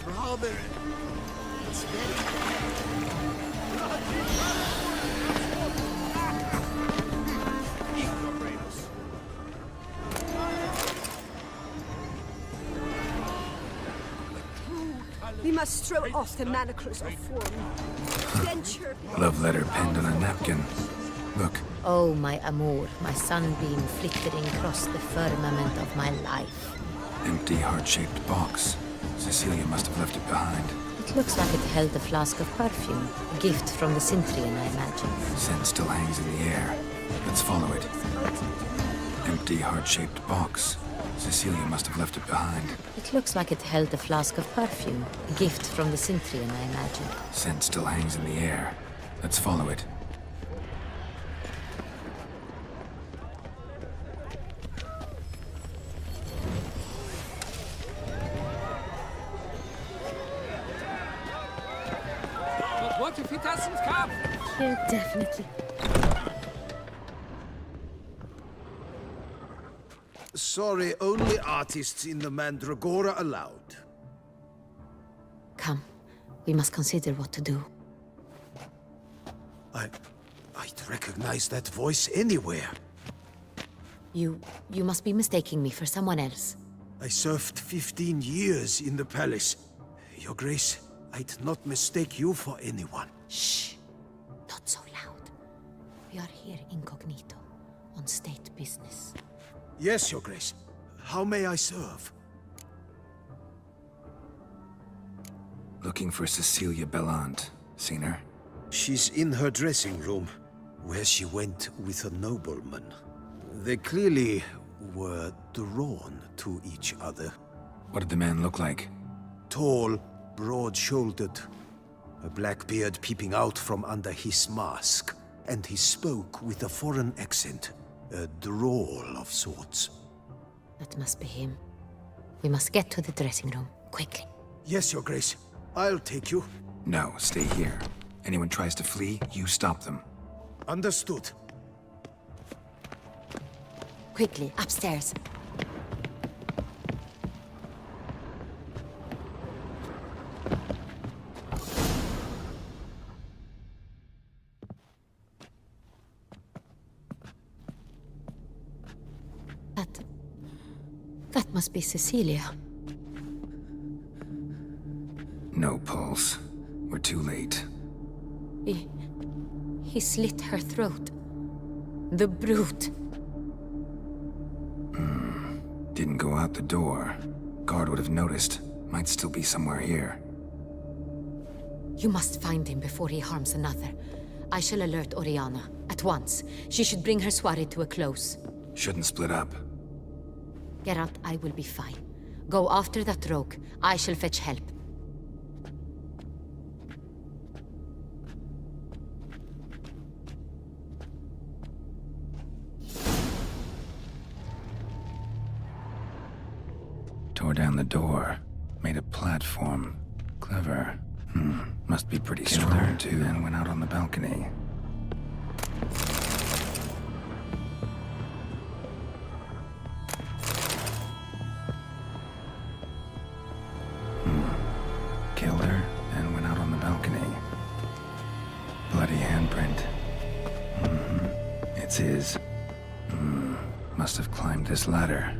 rather... It's very... We must throw off the manacles of form. Then chirp. Love letter penned on a napkin. Look, Oh, my amour, my sunbeam flickering across the firmament of my life. empty heart-shaped box. Cecilia must have left it behind. It looks like it held a flask of perfume. A gift from the Cintrian, I imagine. Scent still hangs in the air. Let's follow it. Empty heart-shaped box. Cecilia must have left it behind. It looks like it held a flask of perfume. A gift from the Cintrian, I imagine. Scent still hangs in the air. Let's follow it. But what if he doesn't come? He'll definitely. Sorry, only artists in the Mandragora allowed. Come. We must consider what to do. I'd recognize that voice anywhere. You must be mistaking me for someone else. I served 15 years in the palace. Your Grace, I'd not mistake you for anyone. Shh. Not so loud. We are here incognito, on state business. Yes, Your Grace. How may I serve? Looking for Cecilia Bellant. Seen her? She's in her dressing room, where she went with a nobleman. They clearly were drawn to each other. What did the man look like? Tall, broad-shouldered, a black beard peeping out from under his mask, and he spoke with a foreign accent, a drawl of sorts. That must be him. We must get to the dressing room, quickly. Yes, Your Grace. I'll take you. No, stay here. Anyone tries to flee, you stop them. Understood. Quickly, upstairs. That must be Cecilia. No pulse. We're too late. He slit her throat. The brute. Didn't go out the door. Guard would have noticed. Might still be somewhere here. You must find him before he harms another. I shall alert Oriana. At once. She should bring her soirée to a close. Shouldn't split up. Geralt, I will be fine. Go after that rogue. I shall fetch help. Tore down the door. Made a platform. Clever. Must be pretty strong too. And went out on the balcony. Killed her and went out on the balcony. Bloody handprint. It's his. Must have climbed this ladder.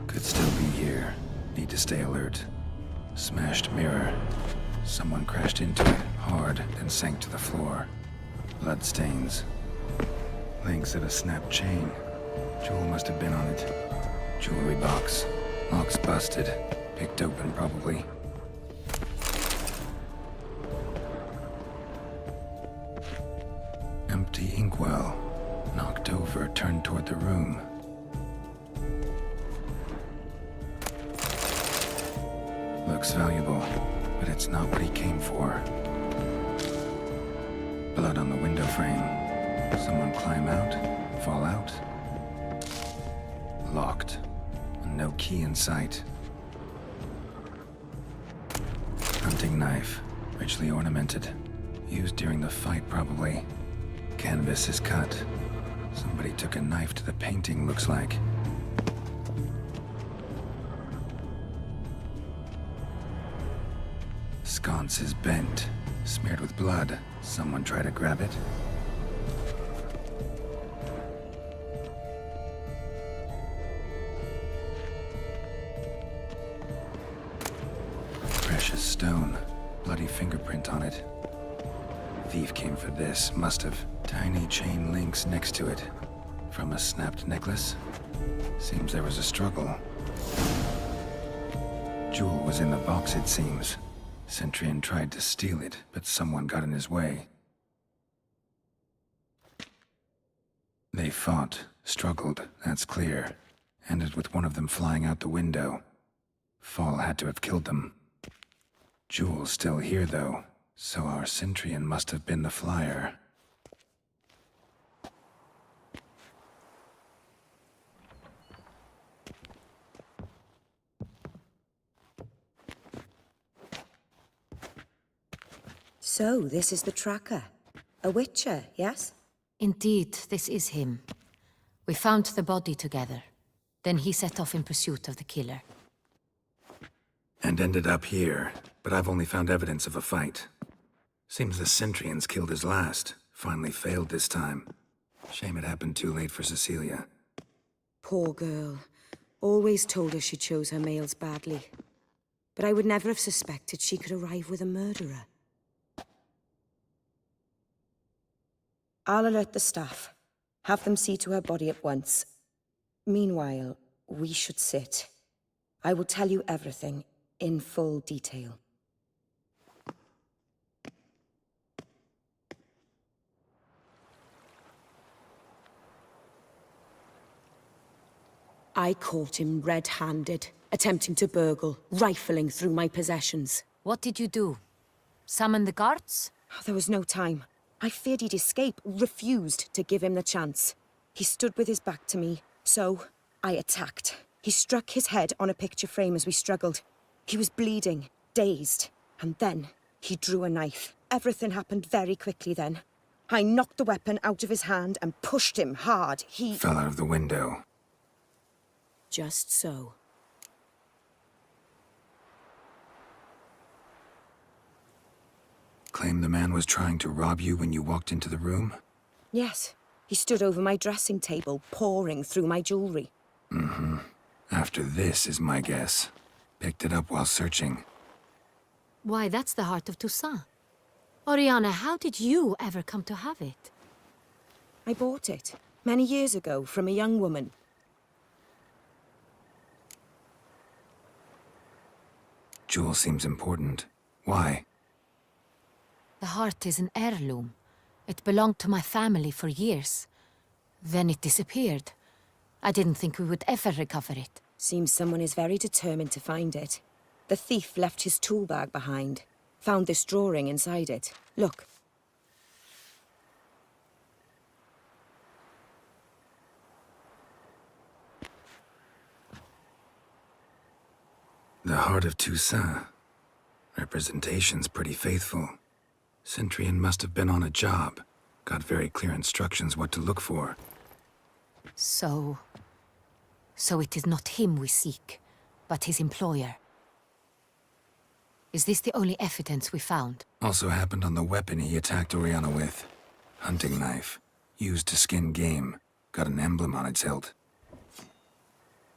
Could still be here. Need to stay alert. Smashed mirror. Someone crashed into it hard, then sank to the floor. Blood stains. Links of a snapped chain. Jewel must have been on it. Jewelry box. Lock's busted. Picked open, probably. Empty inkwell. Knocked over, turned toward the room. Looks valuable, but it's not what he came for. Blood on the window frame. Someone climb out? Fall out? Locked. No key in sight. Hunting knife. Richly ornamented. Used during the fight, probably. Canvas is cut. Somebody took a knife to the painting, looks like. Sconce is bent, smeared with blood. Someone try to grab it? Precious stone. Bloody fingerprint on it. Thief came for this, must have. Tiny chain links next to it. From a snapped necklace? Seems there was a struggle. Jewel was in the box, it seems. Centurion tried to steal it, but someone got in his way. They fought, struggled, that's clear. Ended with one of them flying out the window. Fall had to have killed them. Jewel's still here, though, so our Centurion must have been the flyer. So, this is the tracker. A witcher, yes? Indeed, this is him. We found the body together. Then he set off in pursuit of the killer. And ended up here, but I've only found evidence of a fight. Seems the Centurions killed his last. Finally failed this time. Shame it happened too late for Cecilia. Poor girl. Always told her she chose her males badly. But I would never have suspected she could arrive with a murderer. I'll alert the staff. Have them see to her body at once. Meanwhile, we should sit. I will tell you everything, in full detail. I caught him red-handed, attempting to burgle, rifling through my possessions. What did you do? Summon the guards? There was no time. I feared he'd escape, refused to give him the chance. He stood with his back to me, so I attacked. He struck his head on a picture frame as we struggled. He was bleeding, dazed, and then he drew a knife. Everything happened very quickly then. I knocked the weapon out of his hand and pushed him hard. He Fell out of the window. Just so. Claim the man was trying to rob you when you walked into the room? Yes. He stood over my dressing table, pouring through my jewelry. Mm-hmm. After this is my guess. Picked it up while searching. Why, that's the heart of Toussaint. Oriana, how did you ever come to have it? I bought it, many years ago, from a young woman. Jewel seems important. Why? The heart is an heirloom. It belonged to my family for years. Then it disappeared. I didn't think we would ever recover it. Seems someone is very determined to find it. The thief left his tool bag behind. Found this drawing inside it. Look. The heart of Toussaint. Representation's pretty faithful. Centurion must have been on a job. Got very clear instructions what to look for. So it is not him we seek, but his employer. Is this the only evidence we found? Also happened on the weapon he attacked Oriana with. Hunting knife. Used to skin game. Got an emblem on its hilt.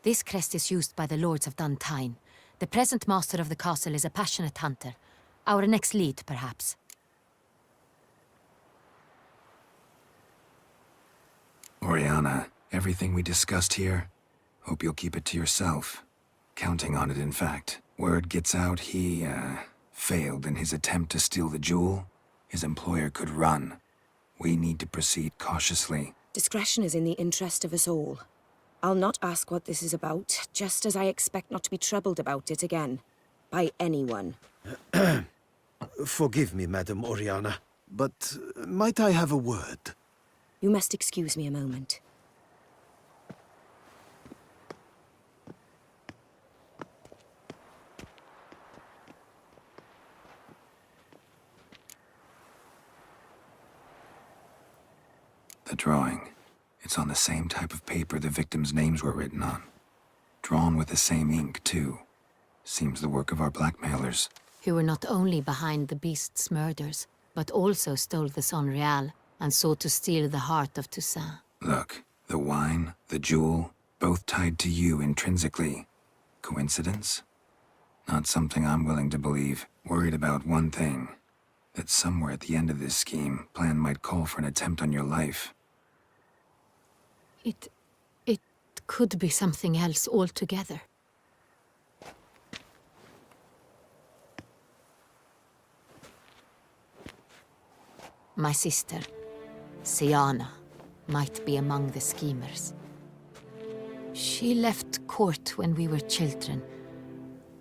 This crest is used by the Lords of Duntine. The present master of the castle is a passionate hunter. Our next lead, perhaps. Oriana, everything we discussed here, hope you'll keep it to yourself. Counting on it, in fact. Word gets out he, failed in his attempt to steal the jewel. His employer could run. We need to proceed cautiously. Discretion is in the interest of us all. I'll not ask what this is about, just as I expect not to be troubled about it again. By anyone. Forgive me, Madam Oriana, but might I have a word? You must excuse me a moment. The drawing. It's on the same type of paper the victims' names were written on. Drawn with the same ink, too. Seems the work of our blackmailers. Who were not only behind the beast's murders, but also stole the Son Real and sought to steal the heart of Toussaint. Look, the wine, the jewel, both tied to you intrinsically. Coincidence? Not something I'm willing to believe. Worried about one thing. That somewhere at the end of this scheme, plan might call for an attempt on your life. It could be something else altogether. My sister, Siana, might be among the schemers. She left court when we were children.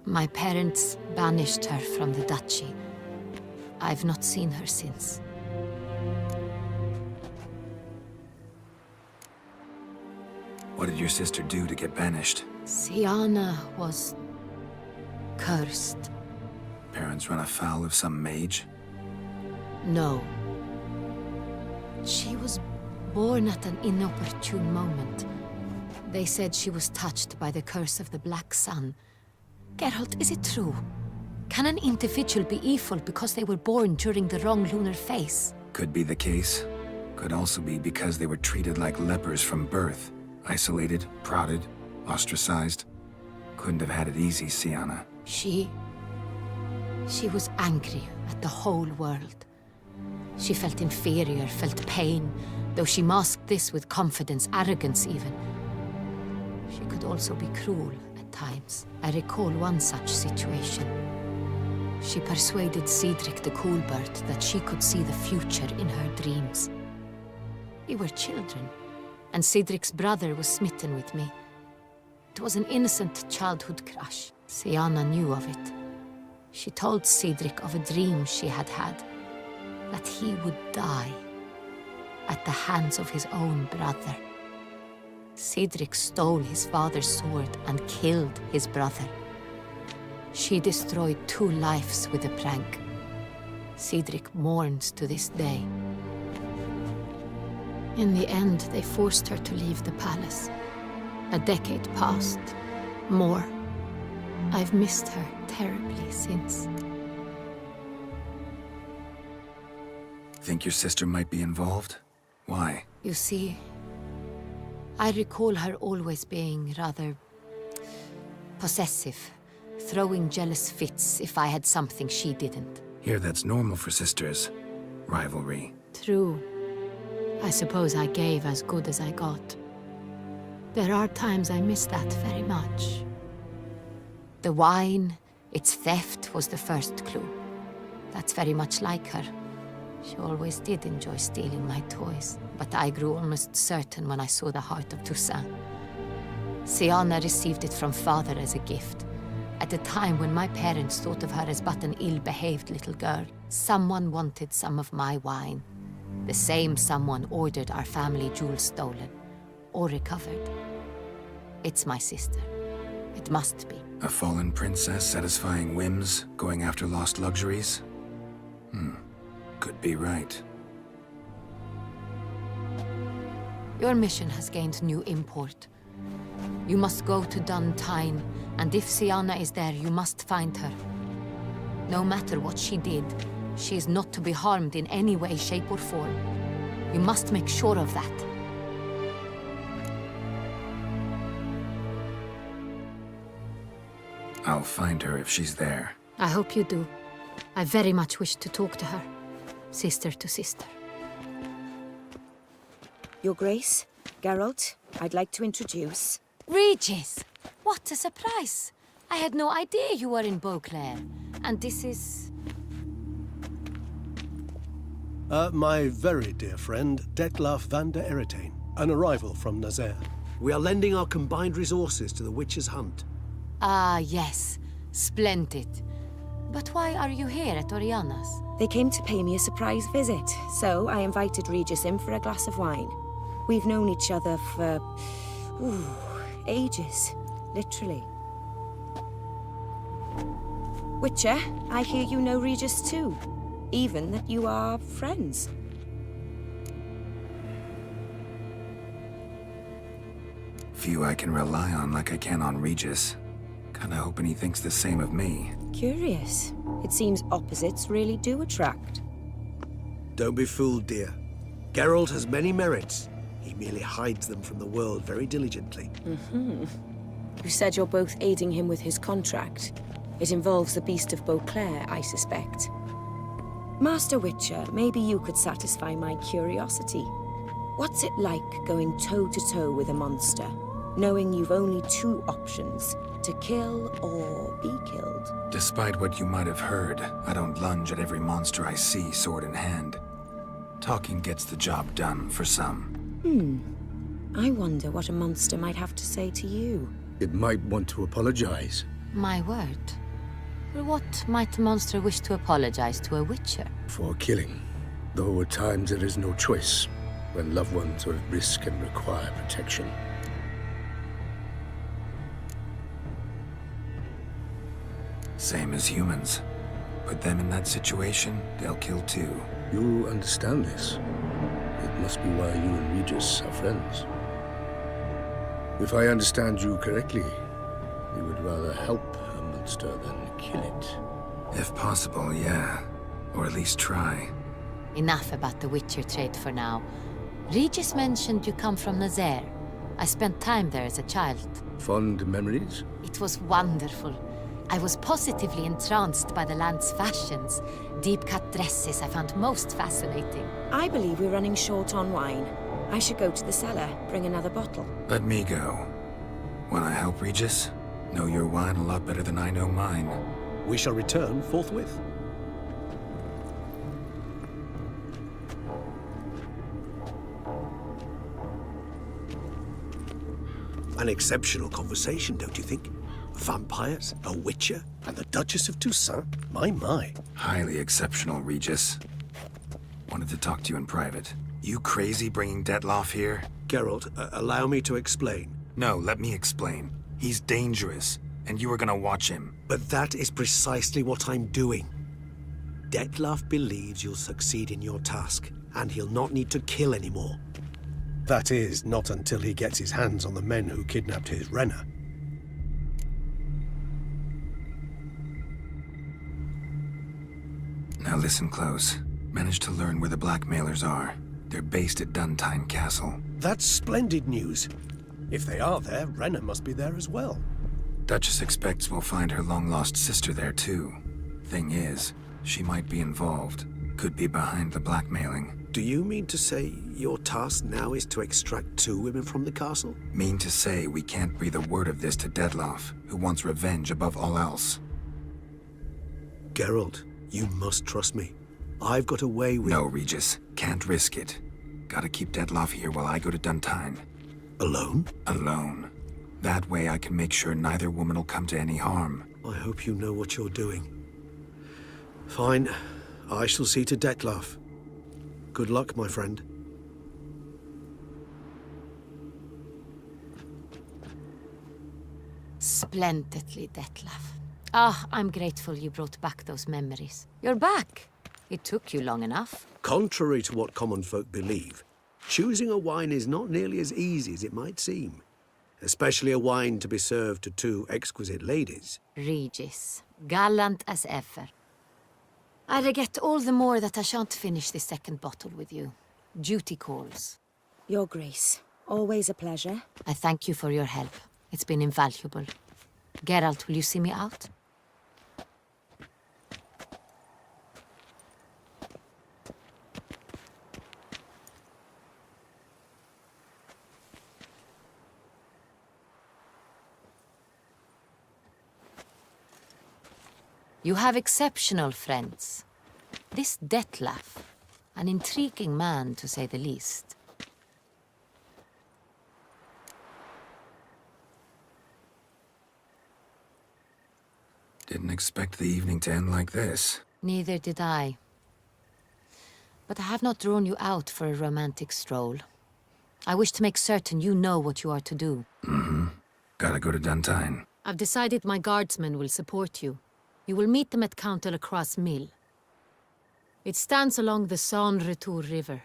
My parents banished her from the duchy. I've not seen her since. What did your sister do to get banished? Siana was cursed. Parents run afoul of some mage? No. She was born at an inopportune moment. They said she was touched by the curse of the Black Sun. Geralt, is it true? Can an individual be evil because they were born during the wrong lunar phase? Could be the case. Could also be because they were treated like lepers from birth. Isolated, prodded, ostracized. Couldn't have had it easy, Siana. She was angry at the whole world. She felt inferior, felt pain, though she masked this with confidence, arrogance even. She could also be cruel at times. I recall one such situation. She persuaded Cedric the Coolbird that she could see the future in her dreams. We were children, and Cedric's brother was smitten with me. It was an innocent childhood crush. Siana knew of it. She told Cedric of a dream she had had, that he would die at the hands of his own brother. Cedric stole his father's sword and killed his brother. She destroyed 2 lives with a prank. Cedric mourns to this day. In the end, they forced her to leave the palace. A decade passed. More. I've missed her terribly since. Think your sister might be involved? Why? You see, I recall her always being rather possessive, throwing jealous fits if I had something she didn't. Here, that's normal for sisters. Rivalry. True. I suppose I gave as good as I got. There are times I miss that very much. The wine, its theft, was the first clue. That's very much like her. She always did enjoy stealing my toys, but I grew almost certain when I saw the heart of Toussaint. Siana received it from father as a gift. At a time when my parents thought of her as but an ill-behaved little girl, someone wanted some of my wine. The same someone ordered our family jewels stolen, or recovered. It's my sister. It must be. A fallen princess satisfying whims, going after lost luxuries? Could be right. Your mission has gained new import. You must go to Dun Tine, and if Siana is there, you must find her. No matter what she did, she is not to be harmed in any way, shape, or form. You must make sure of that. I'll find her if she's there. I hope you do. I very much wish to talk to her. Sister to sister. Your Grace, Geralt, I'd like to introduce... Regis! What a surprise! I had no idea you were in Beauclair. And this is... My very dear friend, Detlaf van der Eretain, an arrival from Nazaire. We are lending our combined resources to the Witch's Hunt. Ah, yes. Splendid. But why are you here at Oriana's? They came to pay me a surprise visit, so I invited Regis in for a glass of wine. We've known each other for... ages, literally. Witcher, I hear you know Regis too. Even that you are friends. Few I can rely on like I can on Regis. Kinda hoping he thinks the same of me. Curious. It seems opposites really do attract. Don't be fooled, dear. Geralt has many merits. He merely hides them from the world very diligently. You said you're both aiding him with his contract. It involves the Beast of Beauclair, I suspect. Master Witcher, maybe you could satisfy my curiosity. What's it like going toe-to-toe with a monster, knowing you've only two options, to kill or be killed? Despite what you might have heard, I don't lunge at every monster I see sword in hand. Talking gets the job done for some. I wonder what a monster might have to say to you. It might want to apologize. My word. For what might a monster wish to apologize to a witcher? For killing. Though at times there is no choice, when loved ones are at risk and require protection. Same as humans. Put them in that situation, they'll kill too. You understand this. It must be why you and Regis are friends. If I understand you correctly, you would rather help a monster than kill it. If possible, yeah. Or at least try. Enough about the Witcher trade for now. Regis mentioned you come from Nazaire. I spent time there as a child. Fond memories? It was wonderful. I was positively entranced by the land's fashions. Deep-cut dresses I found most fascinating. I believe we're running short on wine. I should go to the cellar, bring another bottle. Let me go. Wanna help, Regis? Know your wine a lot better than I know mine. We shall return forthwith. An exceptional conversation, don't you think? Vampires, a witcher, And the Duchess of Toussaint? My. Highly exceptional, Regis. Wanted to talk to you in private. You crazy bringing Detloff here? Geralt, allow me to explain. No, let me explain. He's dangerous, and you were gonna watch him. But that is precisely what I'm doing. Detlaff believes you'll succeed in your task, and he'll not need to kill anymore. That is, not until he gets his hands on the men who kidnapped his Renna. Now listen close. Managed to learn where the blackmailers are. They're based at Duntine Castle. That's splendid news. If they are there, Renna must be there as well. Duchess expects we'll find her long-lost sister there, too. Thing is, she might be involved. Could be behind the blackmailing. Do you mean to say your task now is to extract two women from the castle? Mean to say we can't breathe a word of this to Detloff, who wants revenge above all else. Geralt, you must trust me. I've got a way with... No, Regis. Can't risk it. Gotta keep Detloff here while I go to Duntine. Alone? Alone. That way I can make sure neither woman will come to any harm. I hope you know what you're doing. Fine. I shall see to Detlaff. Good luck, my friend. Splendidly, Detlaff. Ah, I'm grateful you brought back those memories. You're back. It took you long enough. Contrary to what common folk believe, choosing a wine is not nearly as easy as it might seem. Especially a wine to be served to two exquisite ladies. Regis, gallant as ever. I regret all the more that I shan't finish this second bottle with you. Duty calls. Your Grace, always a pleasure. I thank you for your help. It's been invaluable. Geralt, will you see me out? You have exceptional friends. This Detlaff, an intriguing man to say the least. Didn't expect the evening to end like this. Neither did I. But I have not drawn you out for a romantic stroll. I wish to make certain you know what you are to do. Gotta go to Duntine. I've decided my guardsmen will support you. You will meet them at Count Delacroix' mill. It stands along the Saône-Retour River,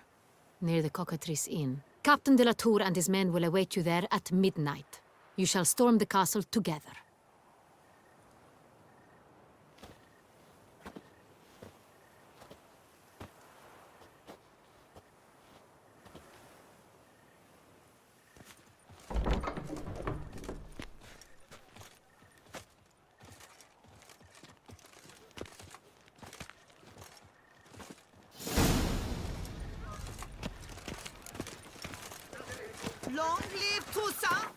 near the Cockatrice Inn. Captain de la Tour and his men will await you there at midnight. You shall storm the castle together. Long live Toussaint!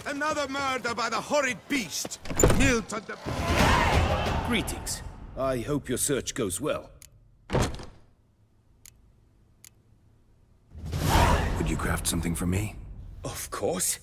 Another murder by the horrid beast! Milton the... Greetings. I hope your search goes well. Would you craft something for me? Of course.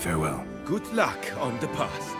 Farewell. Good luck on the path.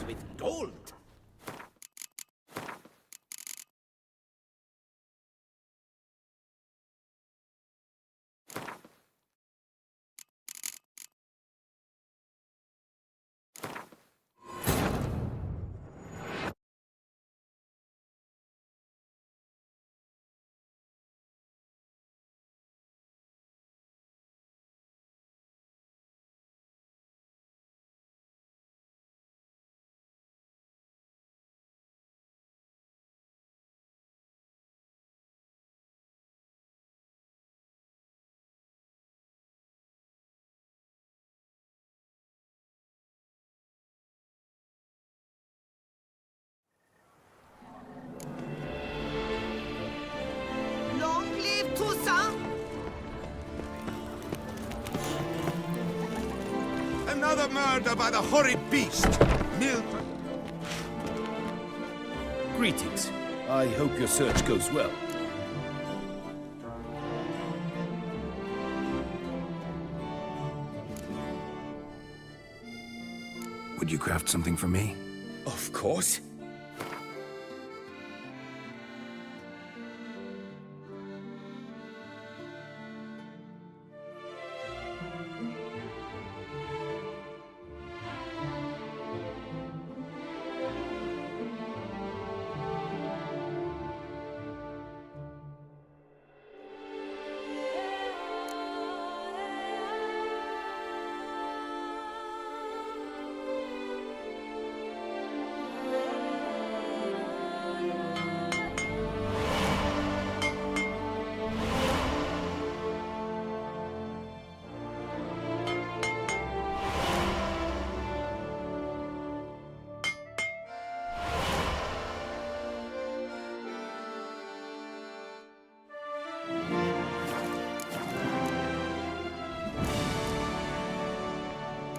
With gold. Long live Toussaint! Another murder by the horrid beast! Mildred. Greetings. I hope your search goes well. Would you craft something for me? Of course.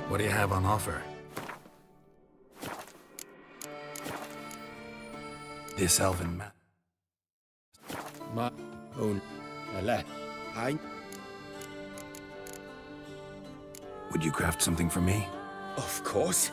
What do you have on offer? This elven man. My own lad. Would you craft something for me? Of course.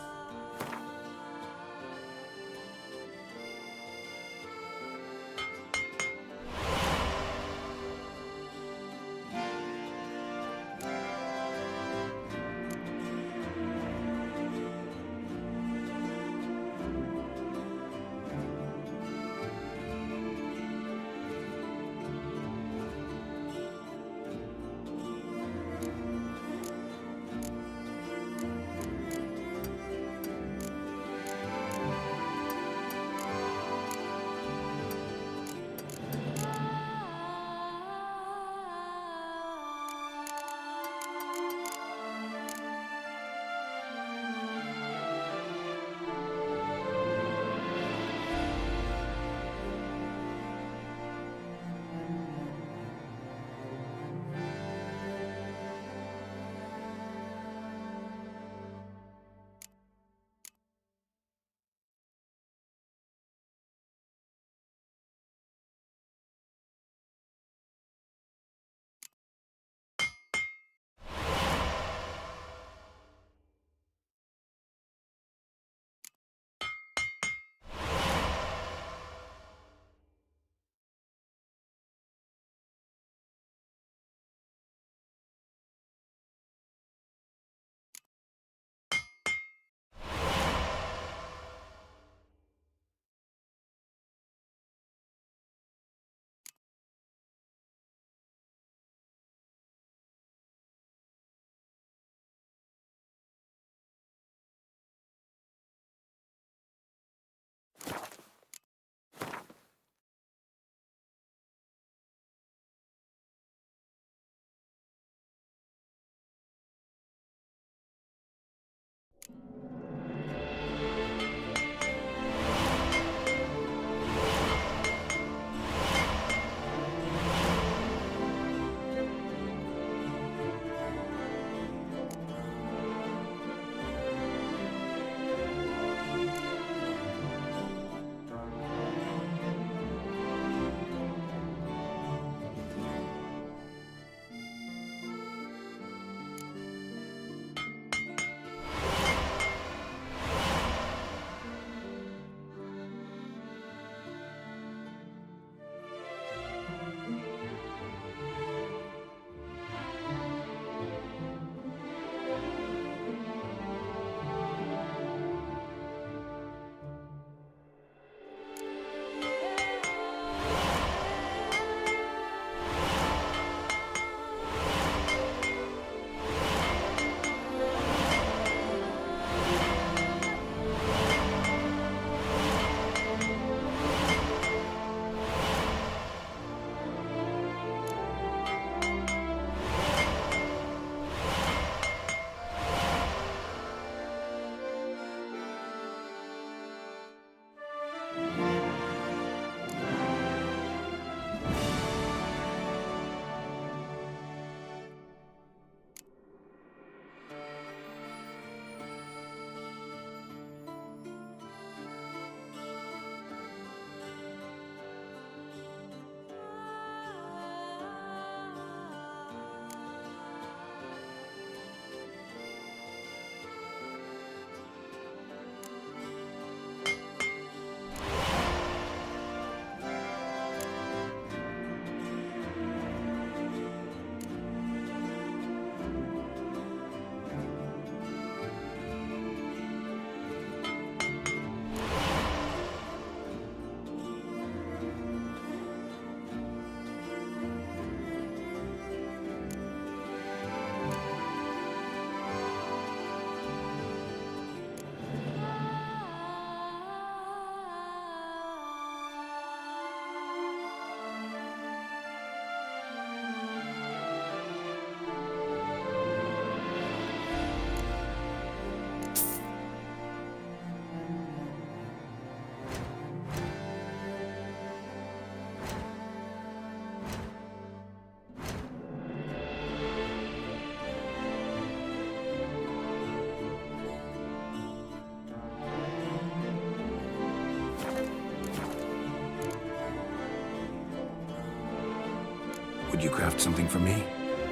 Would you craft something for me?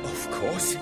Of course.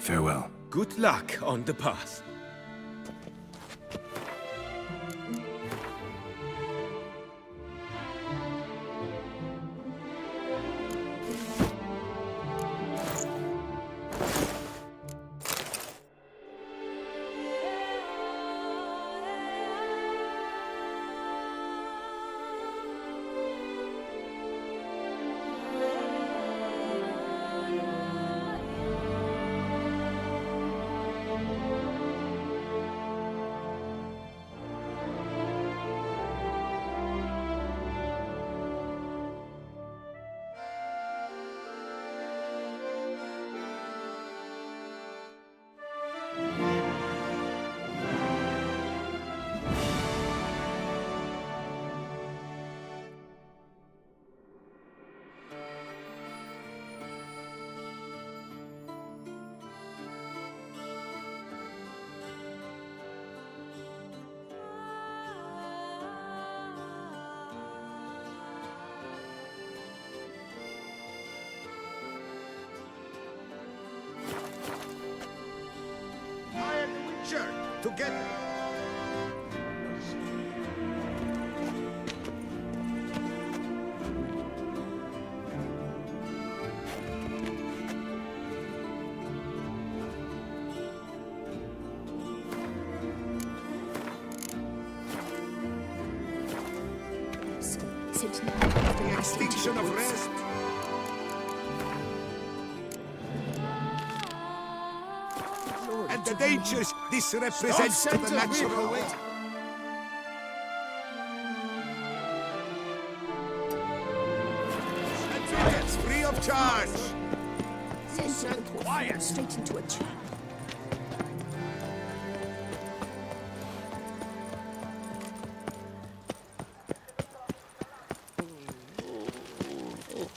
Farewell. Good luck on the path. Together! Since now, after The my extinction of rest! And the dangers this represents to the natural world. It's free of charge! quiet, straight into a trap.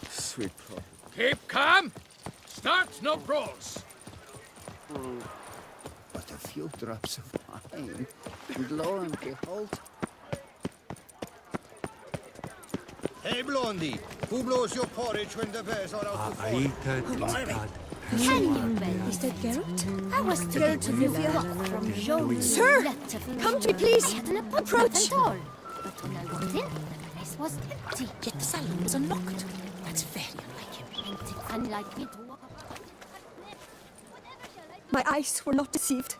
Sweet prophet. Keep calm. Start no brawls. But a few drops of wine, and lo and behold. Hey, Blondie, who blows your porridge when the bears are out to fight? Can you bend, Mr. Geralt? I was told to give you up from Jean. Sir! Come to me, please! I had an approach. At all. But when I walked in, the place was empty. Yet the salon was unlocked. That's very unlike him. Empty, unlike me to walk. My eyes were not deceived.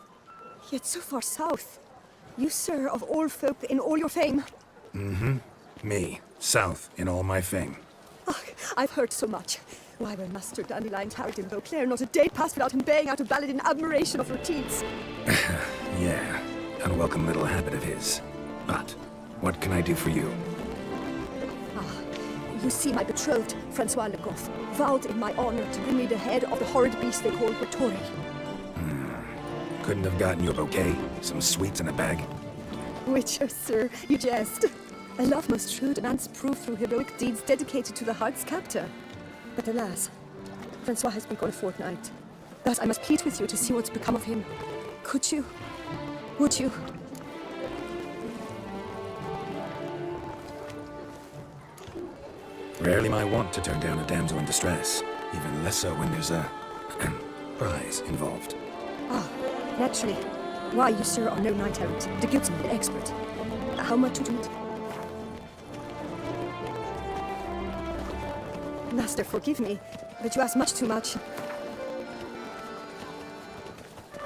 Yet so far south. You, sir, of all folk in all your fame. Me, south in all my fame. Oh, I've heard so much. Why, when Master Dandelion tarried in Beauclair, not a day passed without him baying out a ballad in admiration of routines. Yeah, unwelcome little habit of his. But what can I do for you? You see, my betrothed, Francois Le Goff, vowed in my honor to bring me the head of the horrid beast they call Vittori. Couldn't have gotten you a bouquet, some sweets in a bag. Which, oh, sir, you jest. A love most true, and man's proof through heroic deeds dedicated to the heart's captor. But alas, Francois has been gone a fortnight. Thus I must plead with you to see what's become of him. Could you? Would you? Rarely my wont to turn down a damsel in distress, even less so when there's a prize involved. Ah, naturally. Why, you, sir, are no knight errant, the guildsman, an expert. How much would you need? Master, forgive me, but you ask much too much.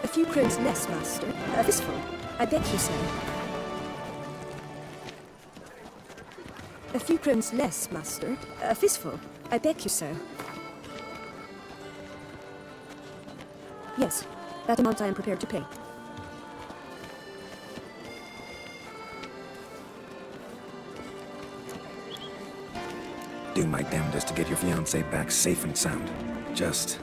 A few crowns less, master. A fistful. I beg you, sir. A few crowns less, master. A fistful. I beg you, sir. Yes, that amount I am prepared to pay. Do my damnedest to get your fiancé back safe and sound. Just,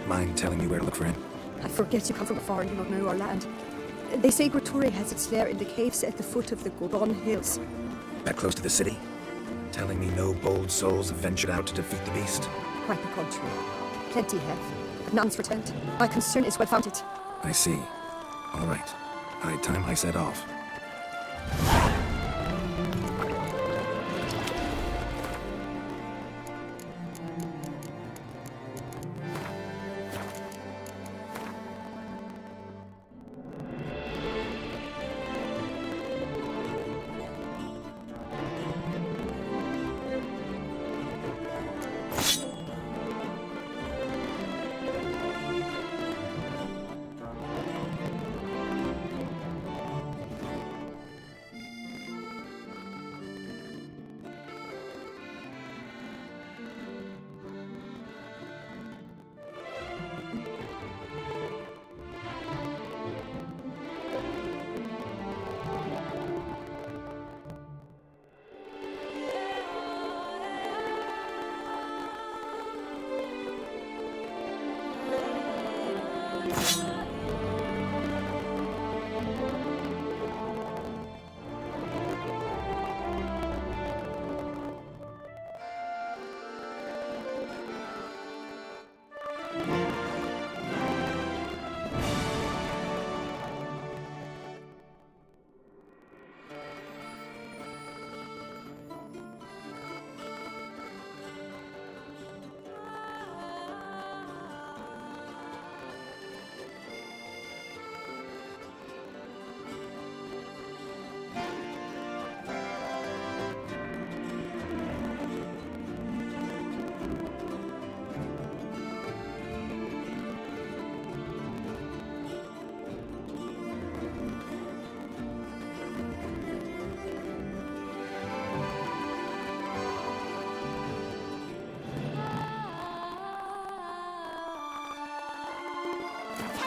mind telling me where to look for him? I forget you come from afar and do not know our land. They say Vittori has its lair in the caves at the foot of the Goron Hills. That close to the city? Telling me no bold souls have ventured out to defeat the beast? Quite the contrary. Plenty have. None's returned. My concern is well-founded. I see. All right. High time I set off.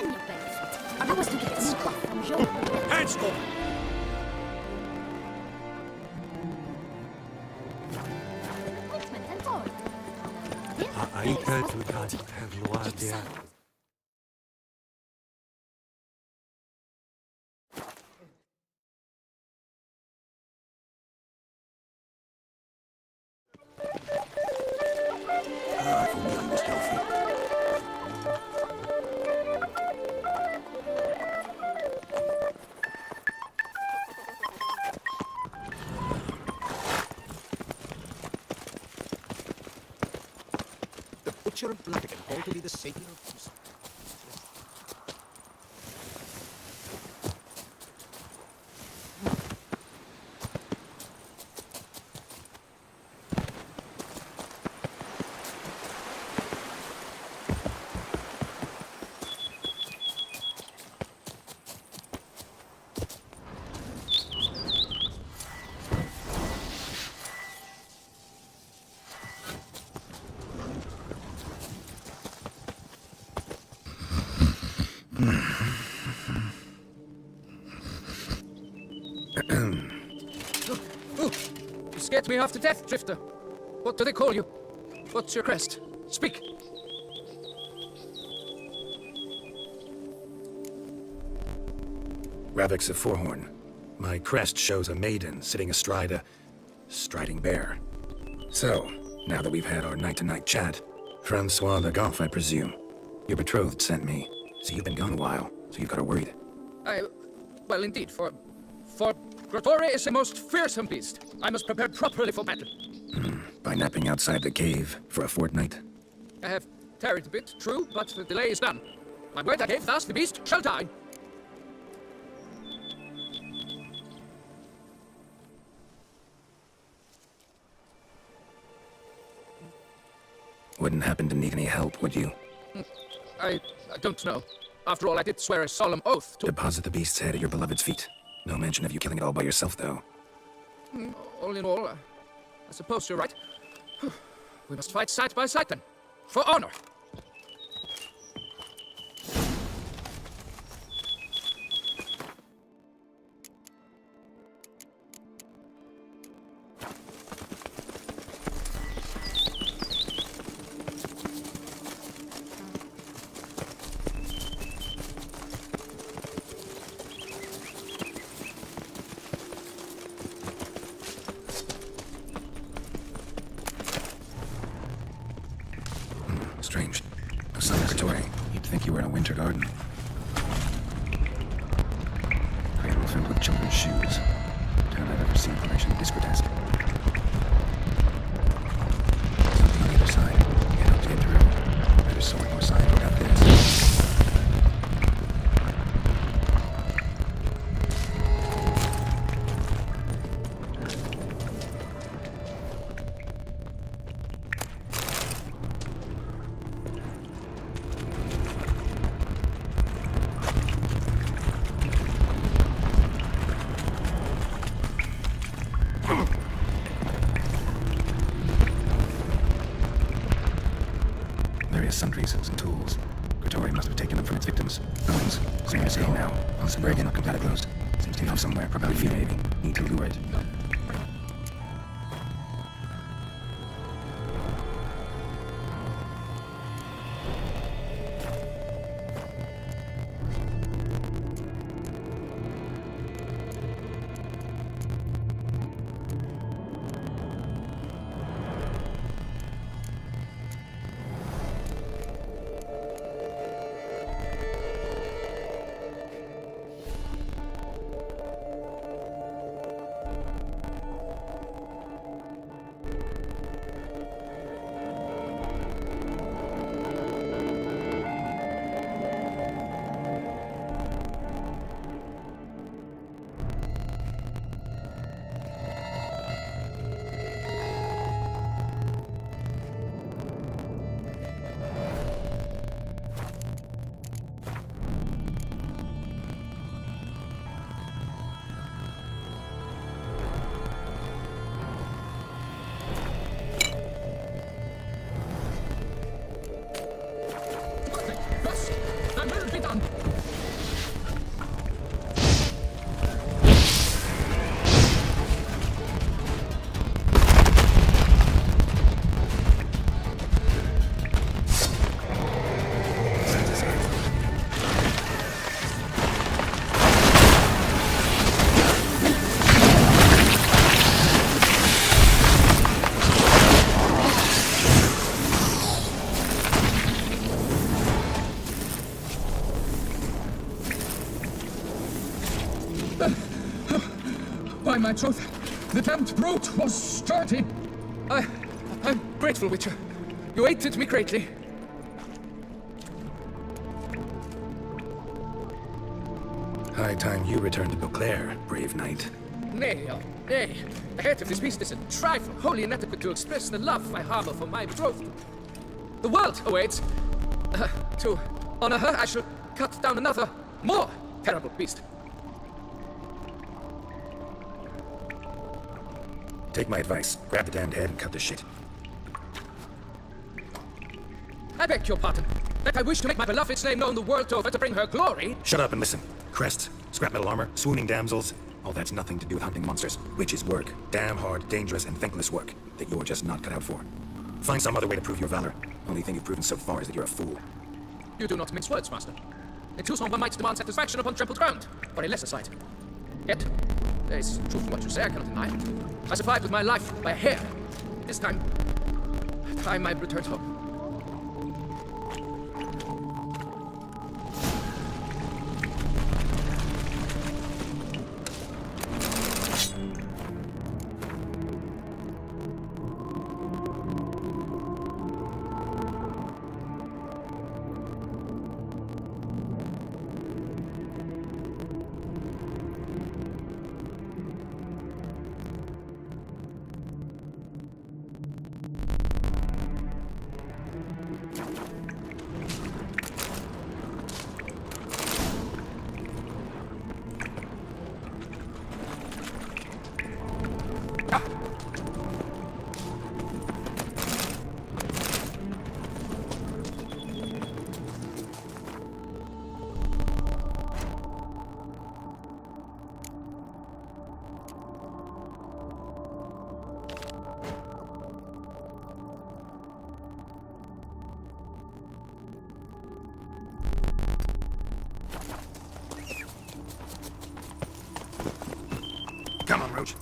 Can you benefit? I was to get squat from Joe. Hands up! Ointment and gold. Ah, if only I was healthy. The butcher of Blaviken, called to be the savior of peace. You scared me half to death, Drifter. What do they call you? What's your crest? Speak. Ravix of Forehorn. My crest shows a maiden sitting astride a striding bear. So, now that we've had our night-to-night chat, Francois Legoff, I presume. Your betrothed sent me. See, you've been gone a while, so you've got her worried. Well, indeed, for Grotore is a most fearsome beast. I must prepare properly for battle. By napping outside the cave for a fortnight? I have tarried a bit, true, but the delay is done. My word I gave, thus the beast shall die. Wouldn't happen to need any help, would you? I don't know. After all, I did swear a solemn oath to... Deposit the beast's head at your beloved's feet. No mention of you killing it all by yourself, though. All in all, I suppose you're right. We must fight side by side then. For honor. Strange. A celebratory. You'd think you were in a winter garden. Cradle filled with children's shoes. Turn I've ever seen formation this grotesque. Something on the other side. Can't help to get through. Better sort more side about this. Various sundries and tools. Grotore must have taken them from its victims. Bones. Same as saying now. On some break-in, combat closed. Seems to be off somewhere. Probably fear maybe. Need to lure it. By my troth, the damned brute was sturdy. I'm grateful, Witcher. You aided me greatly. High time you returned to Beauclair, brave knight. Nay, nay. The hate of this beast is a trifle, wholly inadequate to express the love I harbor for my betrothed. The world awaits. To honor her, I shall cut down another, more terrible beast. Take my advice. Grab the damned head and cut the shit. I beg your pardon. That I wish to make my beloved's name known the world over to bring her glory. Shut up and listen. Crests, scrap metal armor, swooning damsels. All that's nothing to do with hunting monsters. Witches' work. Damn hard, dangerous, and thankless work that you're just not cut out for. Find some other way to prove your valor. Only thing you've proven so far is that you're a fool. You do not mince words, master. In Tucson, one might demand satisfaction upon trampled ground, for a lesser slight. Yet, there is truth in what you say, I cannot deny. I survived with my life by a hair. This time I returned home. Come on, Roach.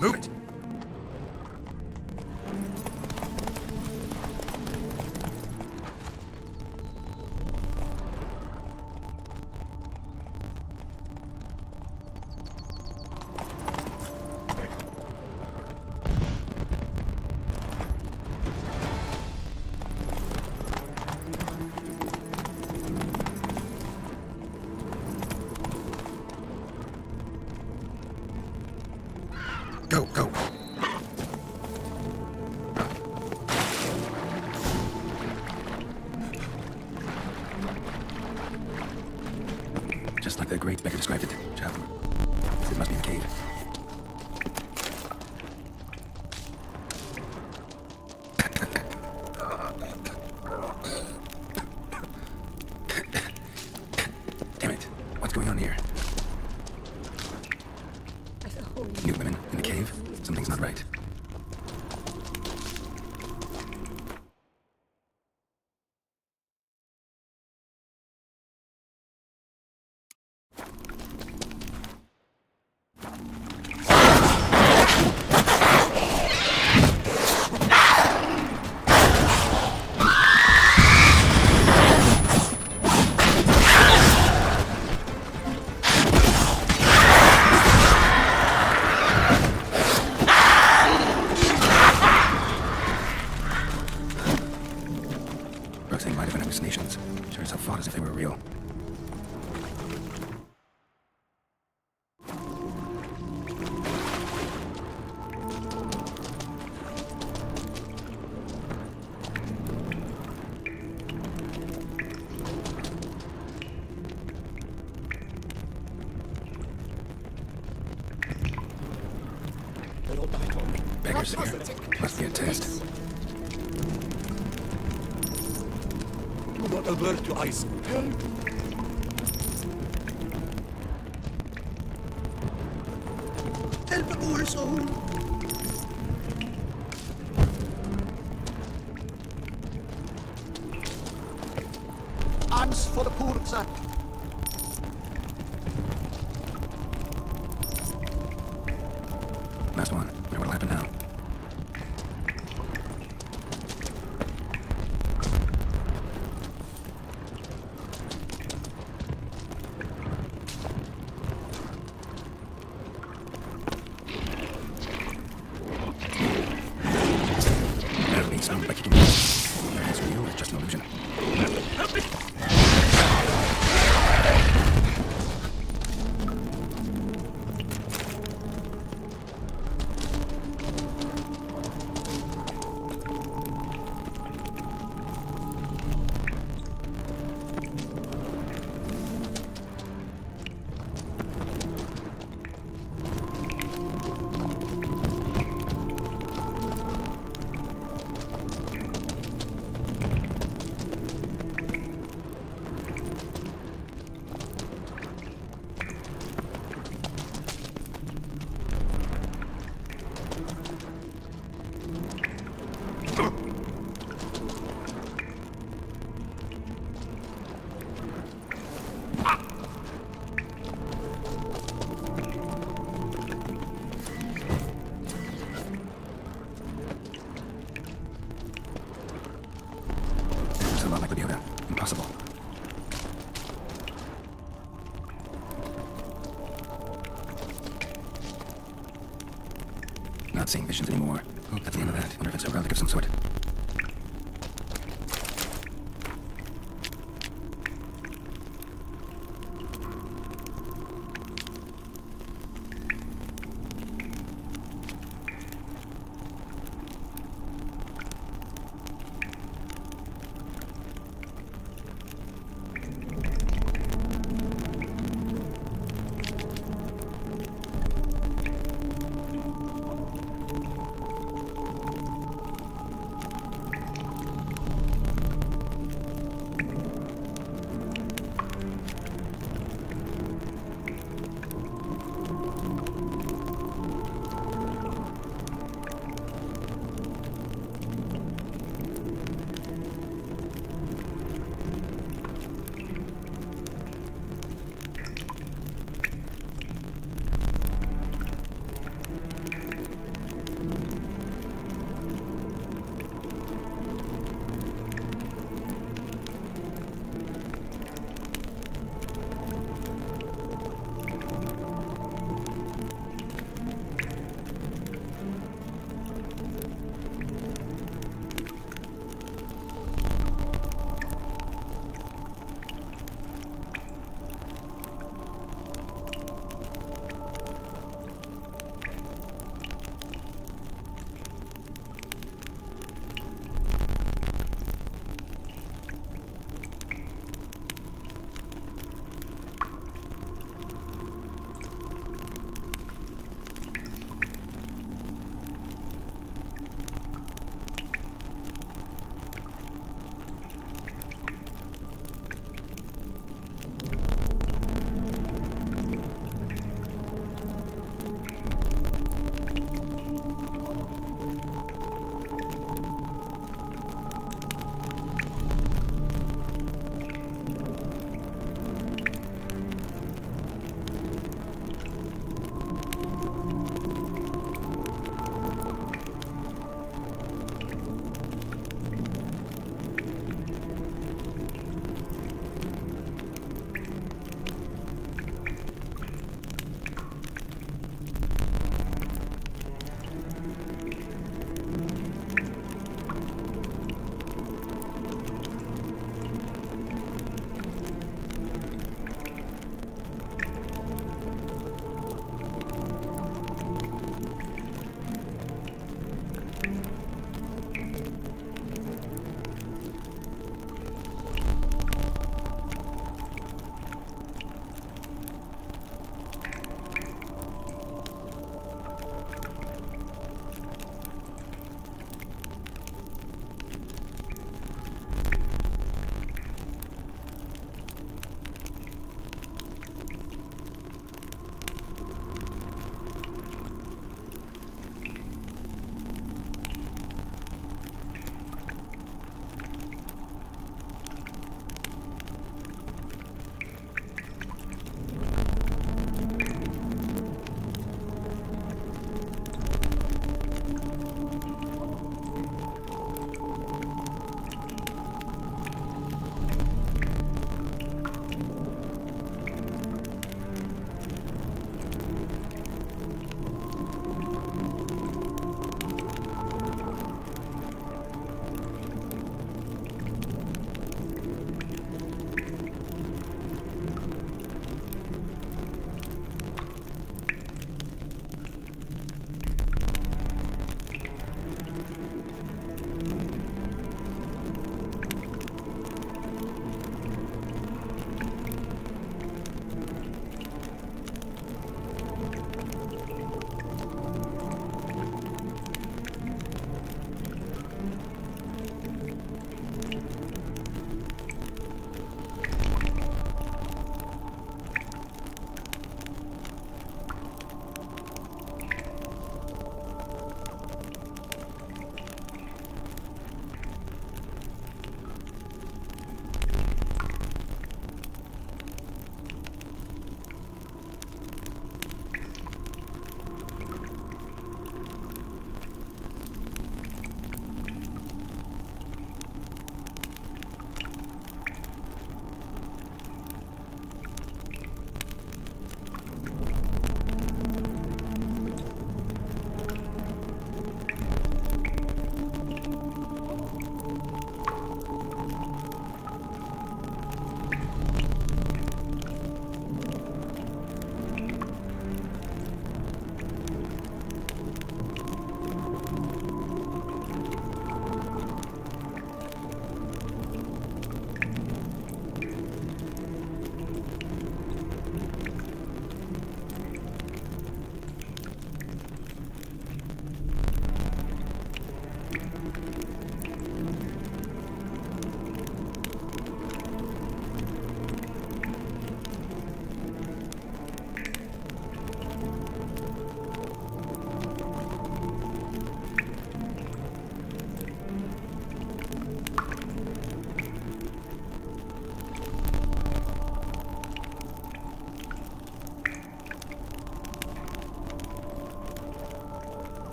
Move it! Go, go. Just like the great Becker described it, Chatham. It must be a cave. Damn it. What's going on here? New women in the cave? Something's not right. Roxanne might have been hallucinations. Sure as hell fought as if they were real. daggers here. Must be a test. Not alert to ice. Help our soul. Arms for the poor, sir. Last one. Where will happen now? That'll be sound like you can use. It's real, it's just an illusion. It's a lot like Lebiota. Impossible. Not seeing visions anymore. Oh, that's the end of that. Wonder if it's a relic of some sort.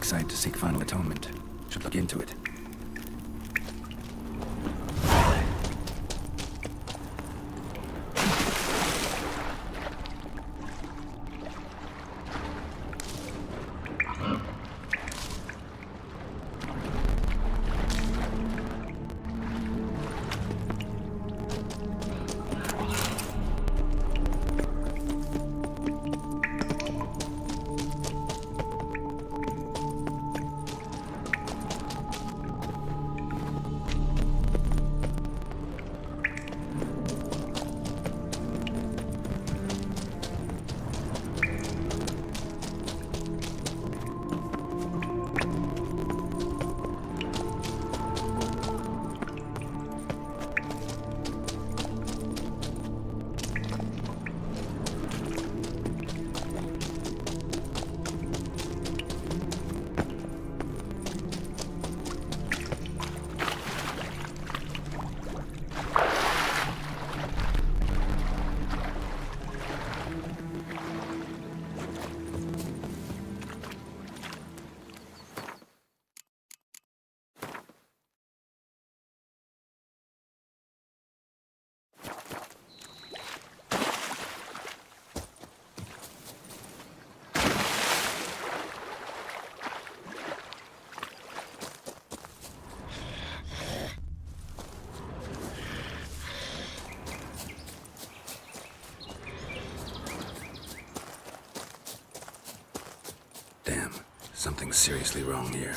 site to seek final atonement. Should look into it. Damn, something's seriously wrong here.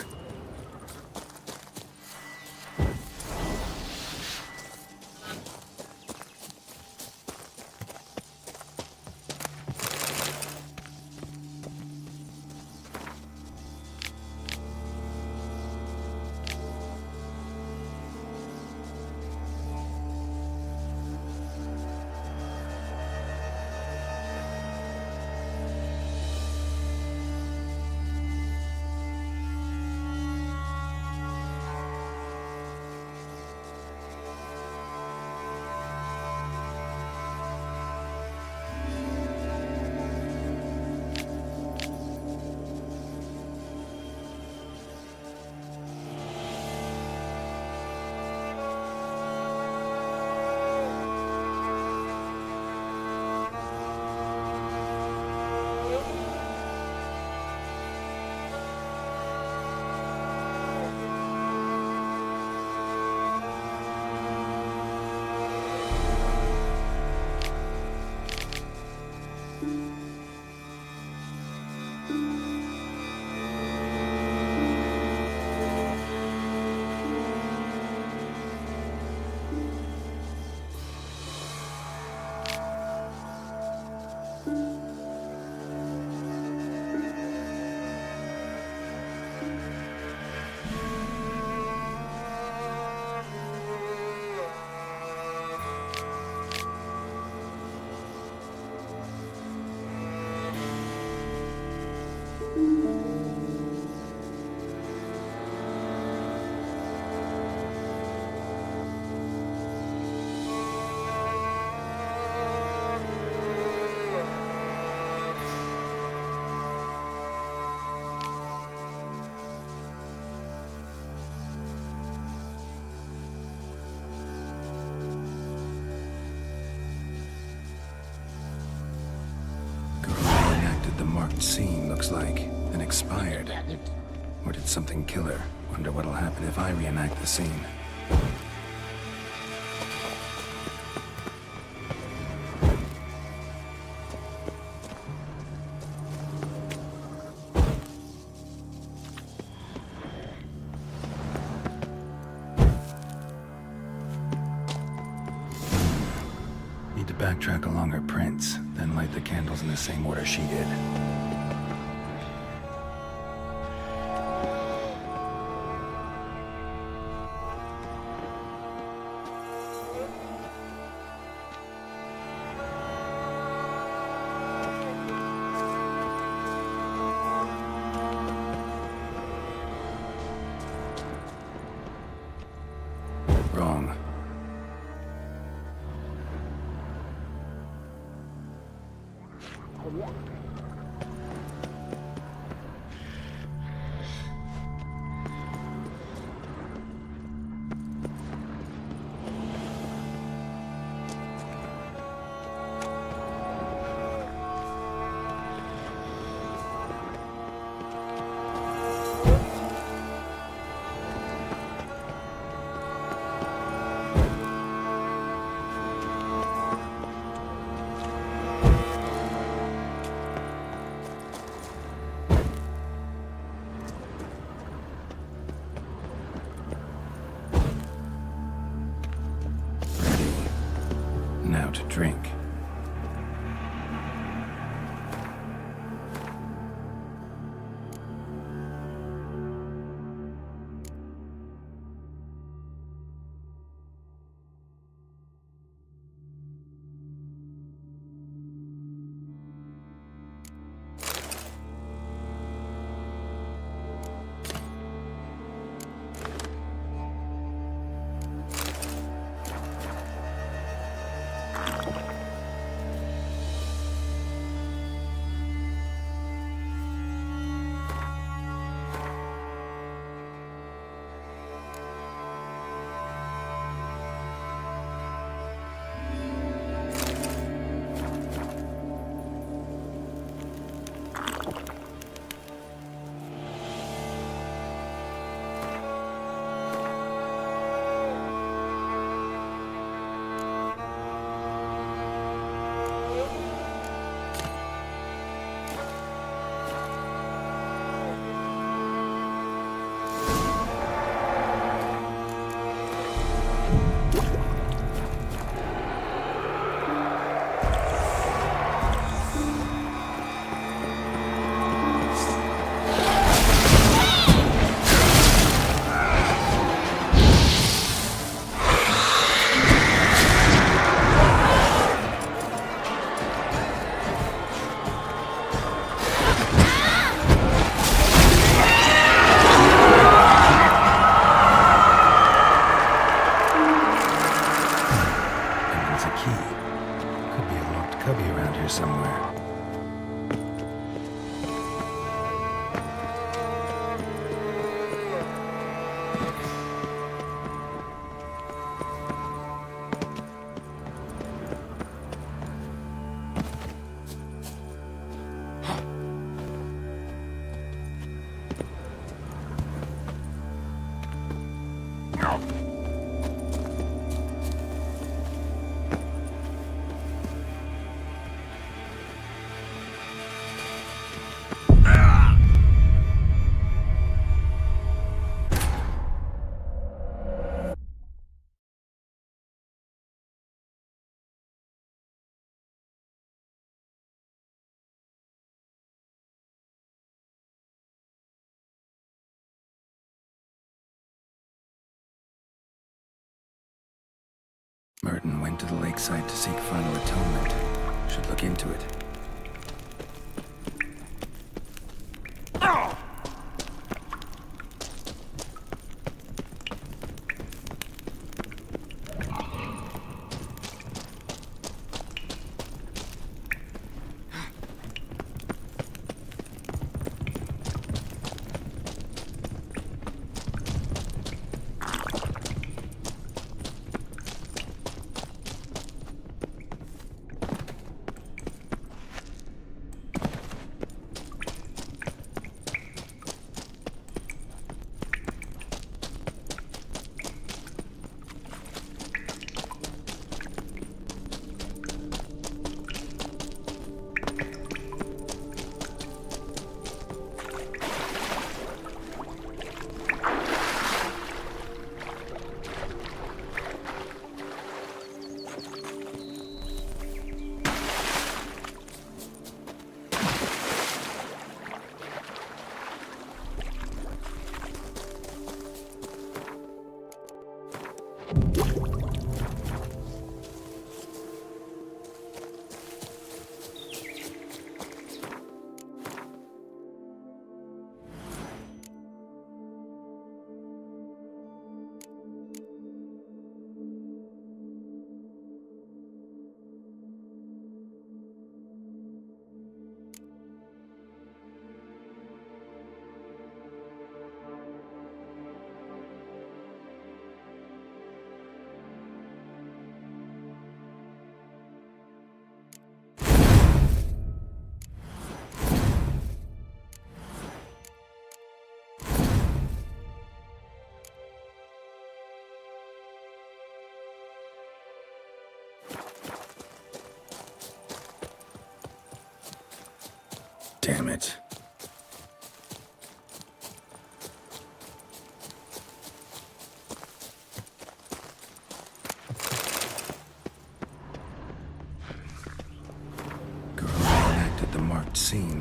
Scene looks like an expired. Or did something kill her? Wonder what'll happen if I reenact the scene. Need to backtrack along her prints, then light the candles in the same order she did. Wrong. out to drink. Somewhere. Merton went to the lakeside to seek final atonement. Should look into it. Damn it.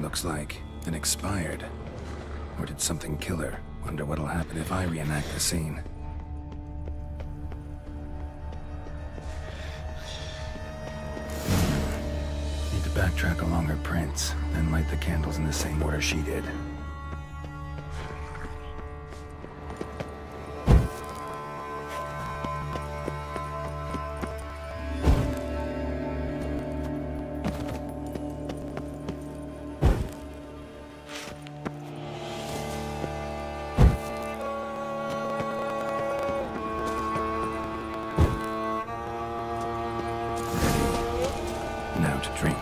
looks like. Then expired. Or did something kill her? Wonder what'll happen if I reenact the scene. Need to backtrack along her prints, then light the candles in the same order she did. Now to drink.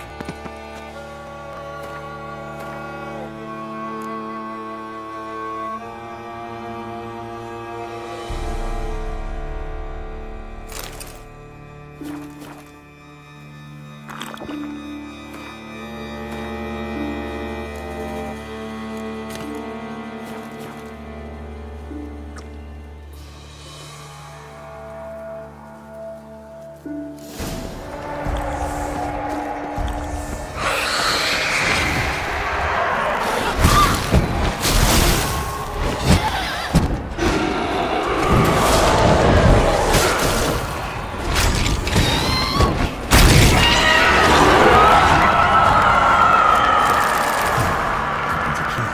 Opens a key.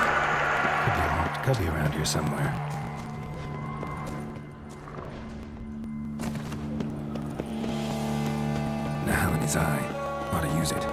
Could be a locked cubby around here somewhere. Now in his eye. Ought to use it.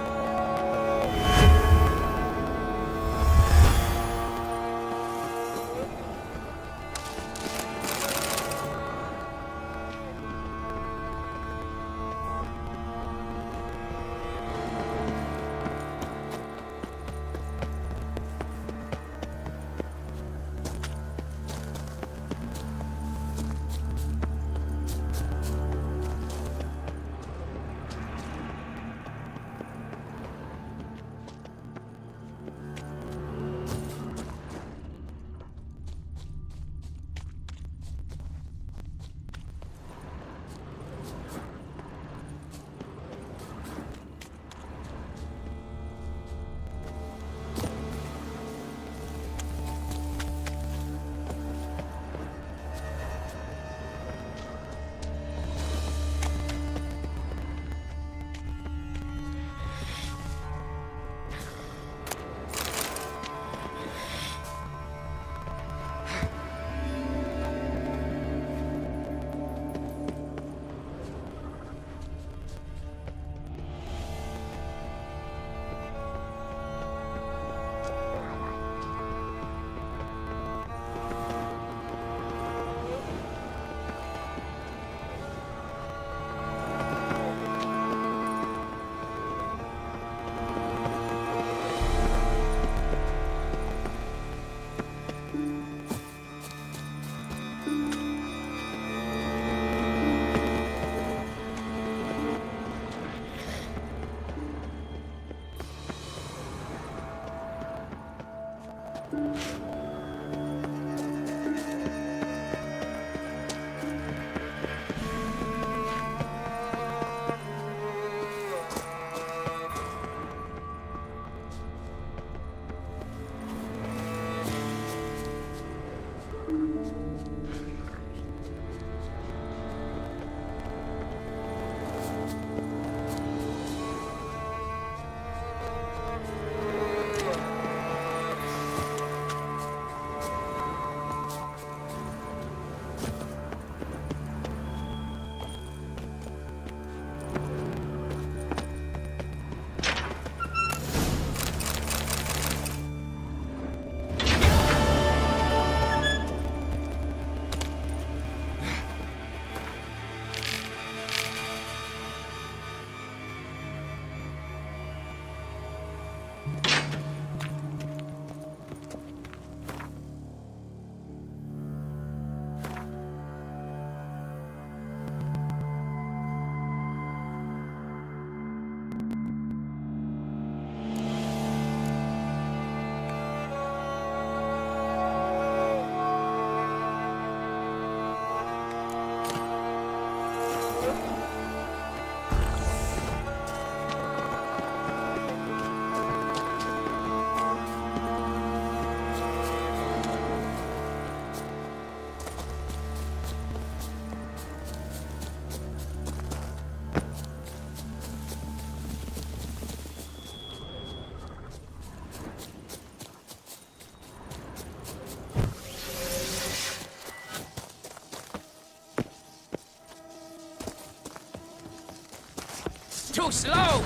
Too slow!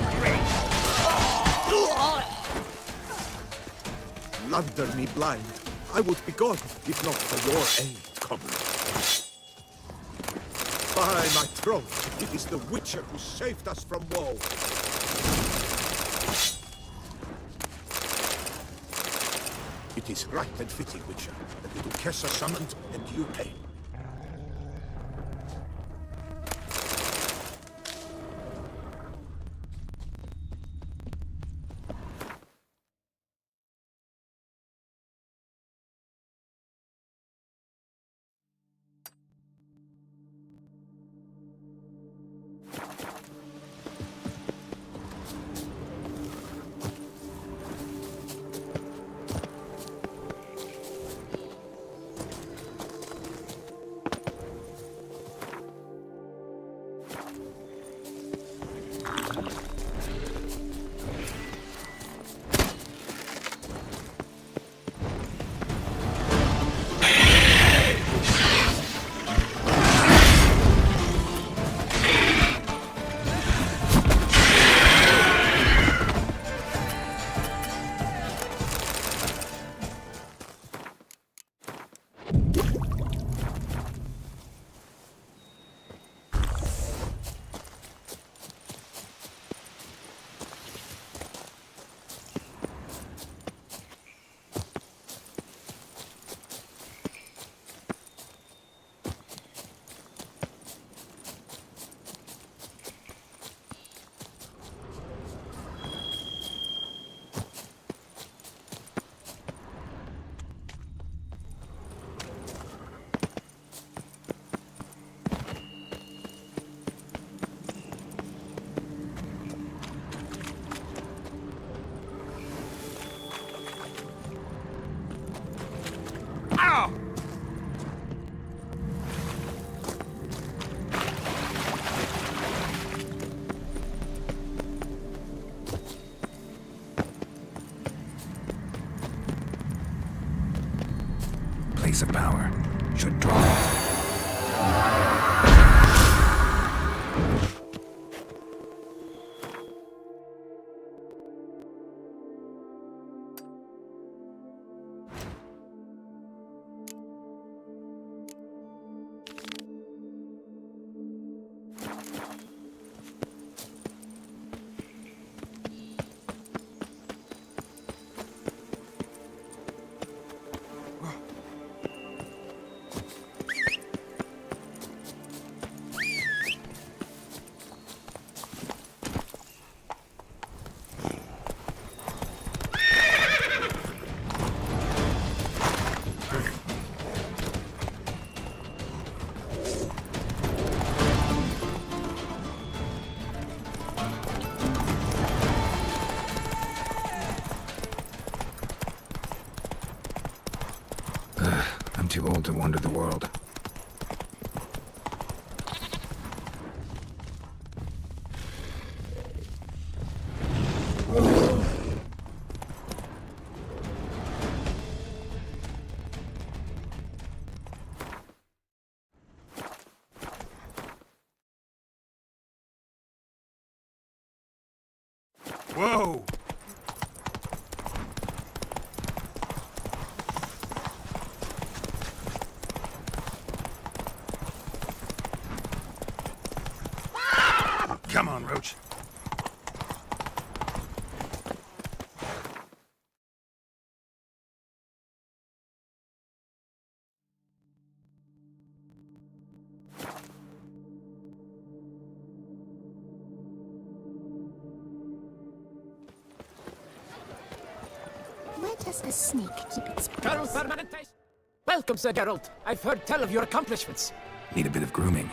Lander me blind. I would be gone if not for your aid, comrade. By my throat, it is the Witcher who saved us from woe. It is right and fitting, Witcher, that little Kessa summoned and you came. Place of power. Should draw it. I'm too old to wander the world. Whoa! Come on, Roach. Where does the snake keep its Geralt Permanentes! Welcome, Sir Geralt. I've heard tell of your accomplishments. Need a bit of grooming.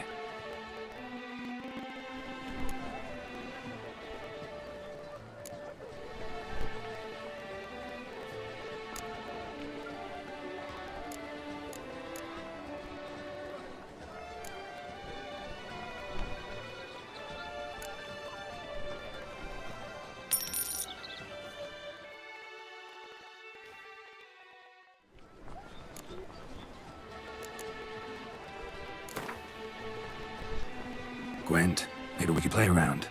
Gwent, maybe we could play around.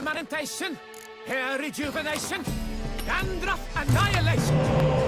Permanentation. Hair rejuvenation. Dandruff annihilation.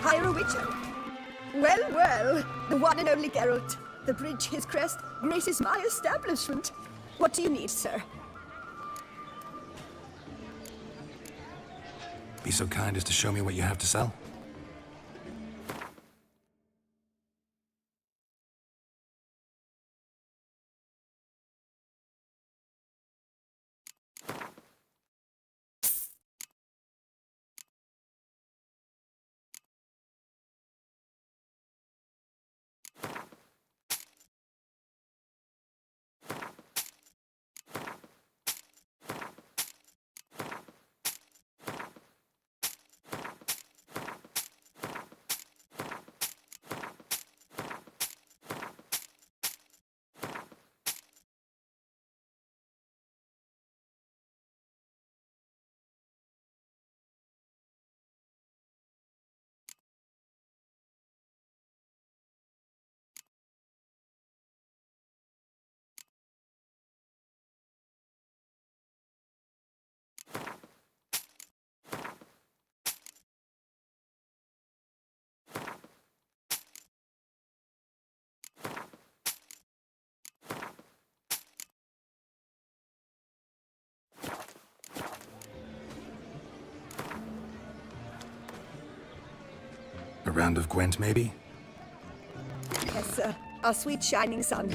Hire a witcher. Well, well, the one and only Geralt. The bridge his crest graces my establishment. What do you need, sir? Be so kind as to show me what you have to sell? A round of Gwent, maybe? Yes, sir. Our sweet shining sun.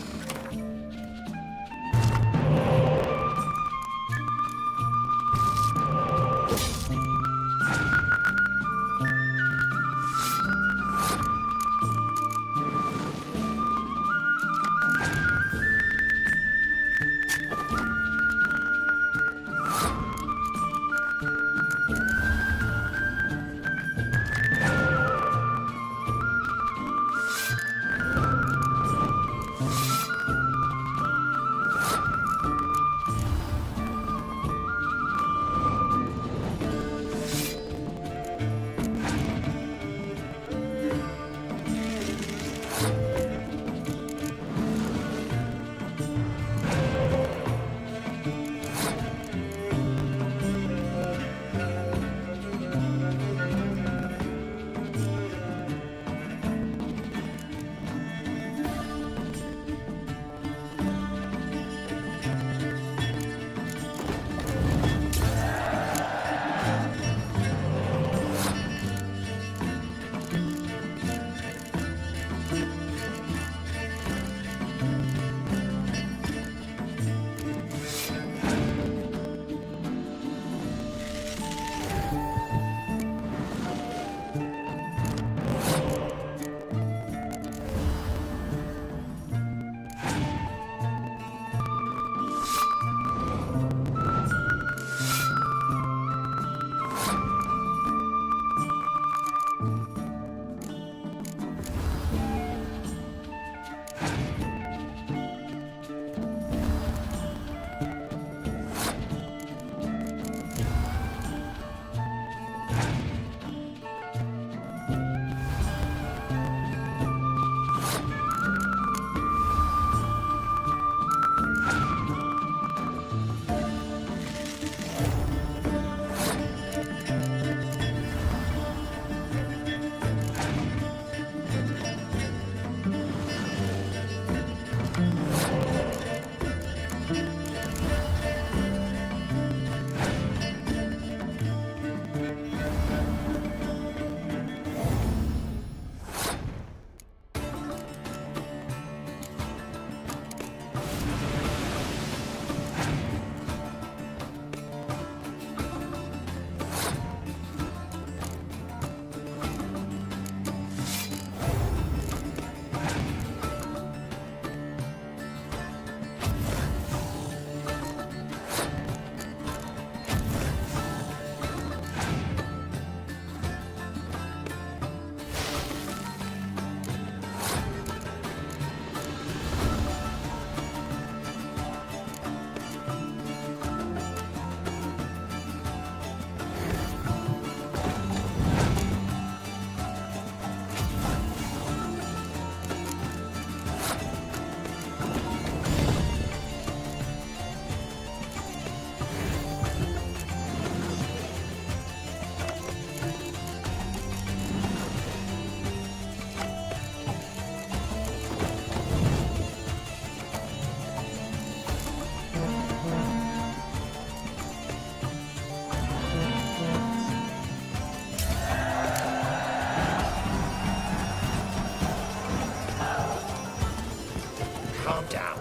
Calm down.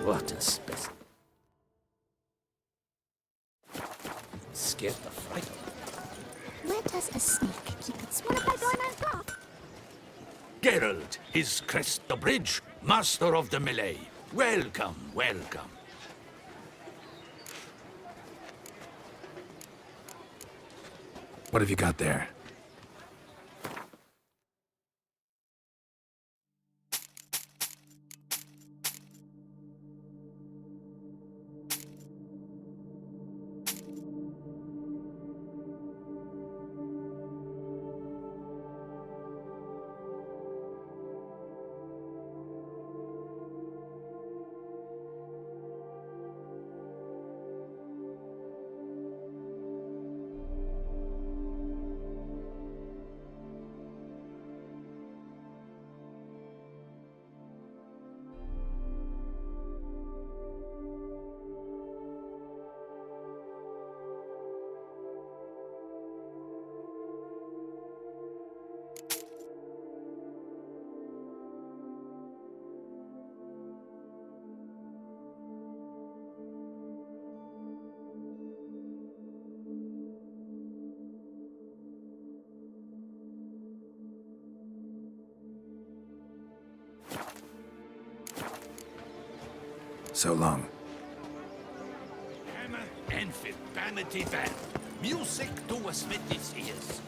What a specimen. Scared the fright of me. Where does a snake keep its one of my doorman's clock? Geralt, his crest the bridge, master of the melee. Welcome, welcome. What have you got there? So long. Hammer and fit vanity fair. Music to a smithy's ears.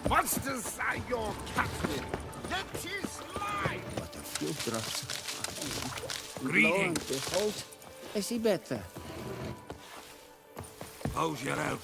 What's to say your captain? That is mine! What a few drops. Greeting. Behold, I see better. How's your out?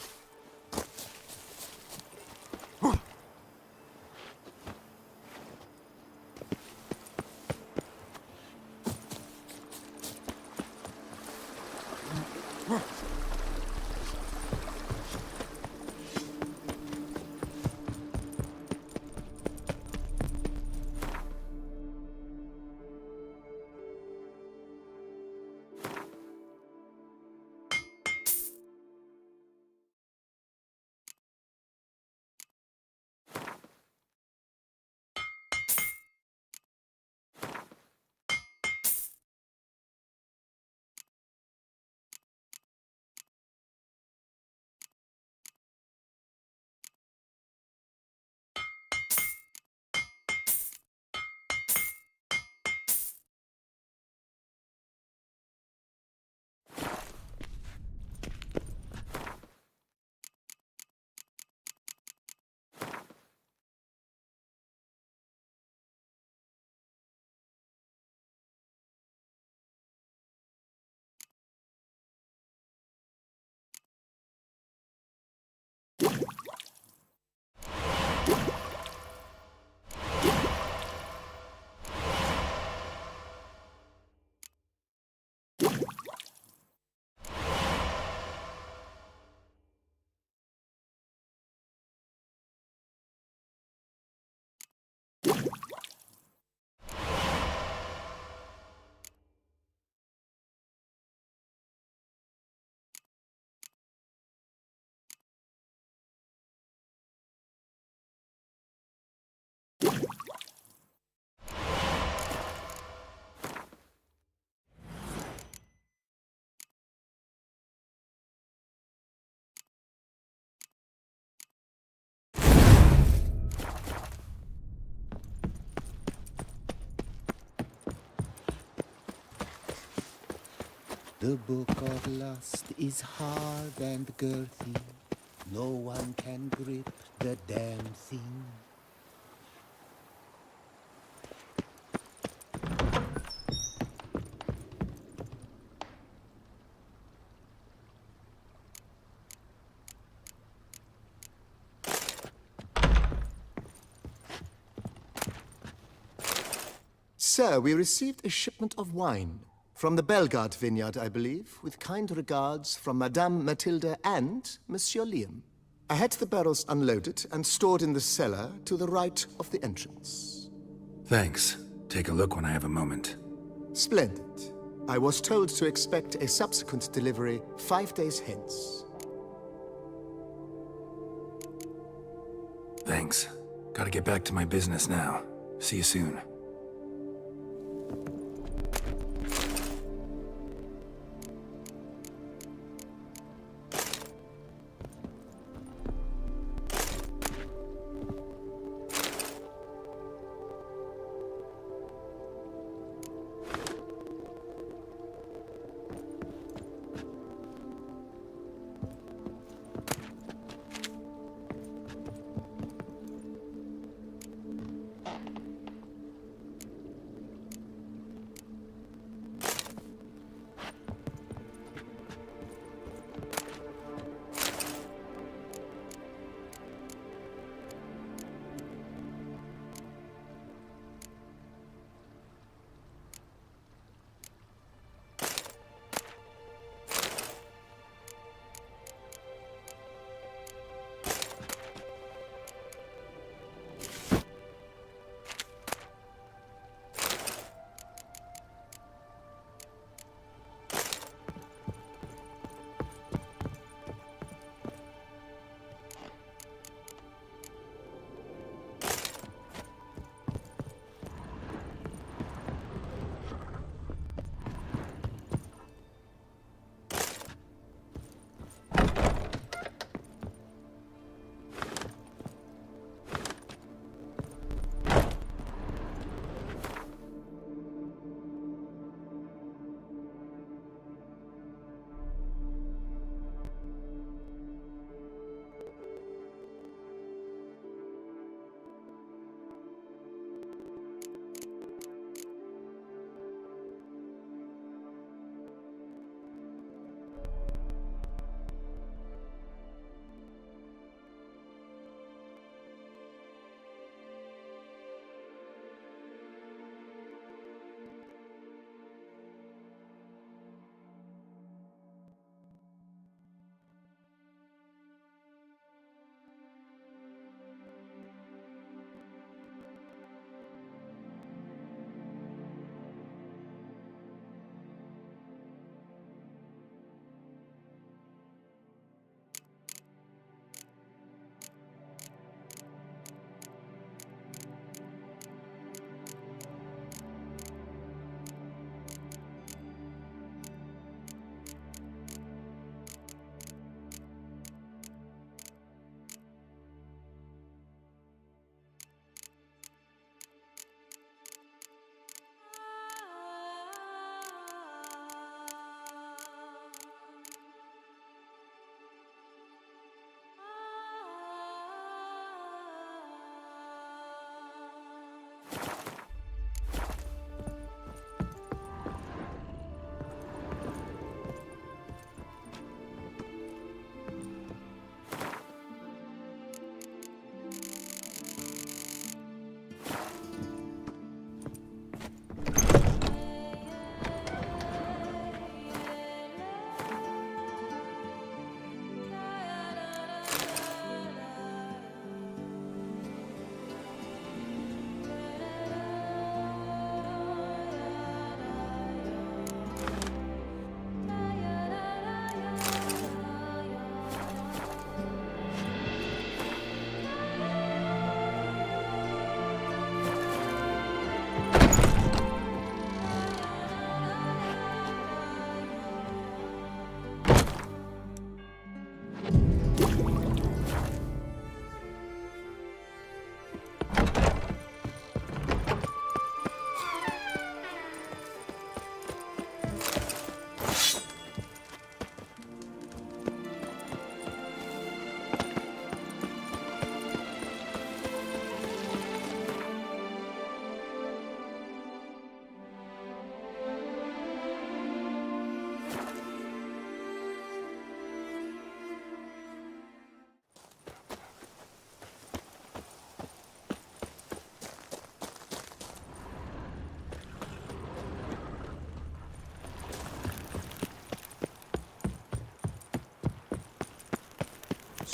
The book of lust is hard and girthy. No one can grip the damn thing. Sir, we received a shipment of wine. From the Bellegarde vineyard, I believe, with kind regards from Madame Matilda and Monsieur Liam. I had the barrels unloaded and stored in the cellar to the right of the entrance. Thanks. Take a look when I have a moment. Splendid. I was told to expect a subsequent delivery 5 days hence. Thanks. Gotta get back to my business now. See you soon.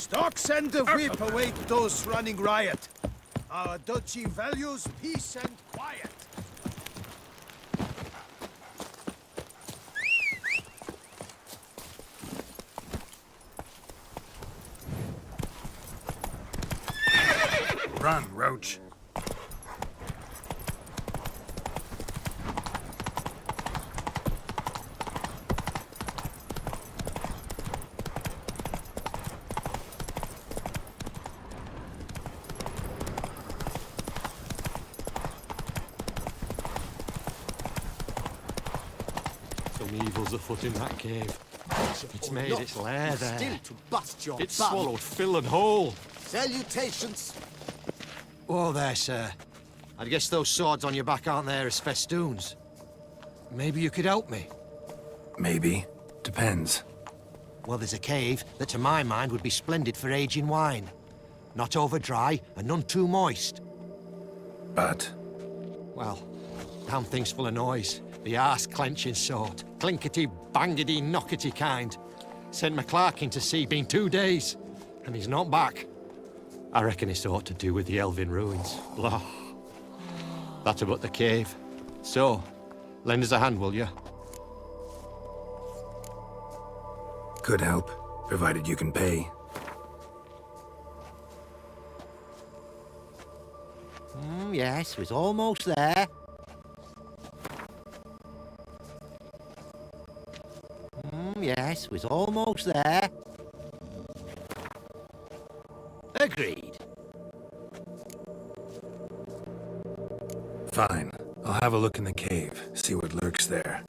Stocks and the whip await those running riot. Our duchy values peace and quiet. Run, Roach. Some evil's afoot in that cave. It's made its lair there. Still to bust your It's bubble. swallowed Phil and whole. Salutations. Oh, there, sir. I guess those swords on your back aren't there as festoons. Maybe you could help me. Maybe. Depends. Well, there's a cave that, to my mind, would be splendid for aging wine. Not over dry and none too moist. But Well, damn thing's full of noise. The arse-clenching sort. Clinkety, bangety, knockety kind. Sent McClarkin to sea, been 2 days, and he's not back. I reckon it's aught to do with the Elven ruins. Blah. That about the cave. So, lend us a hand, will you? could help, provided you can pay. Yes, we're almost there. Yes, we're almost there. Agreed. Fine. I'll have a look in the cave, see what lurks there.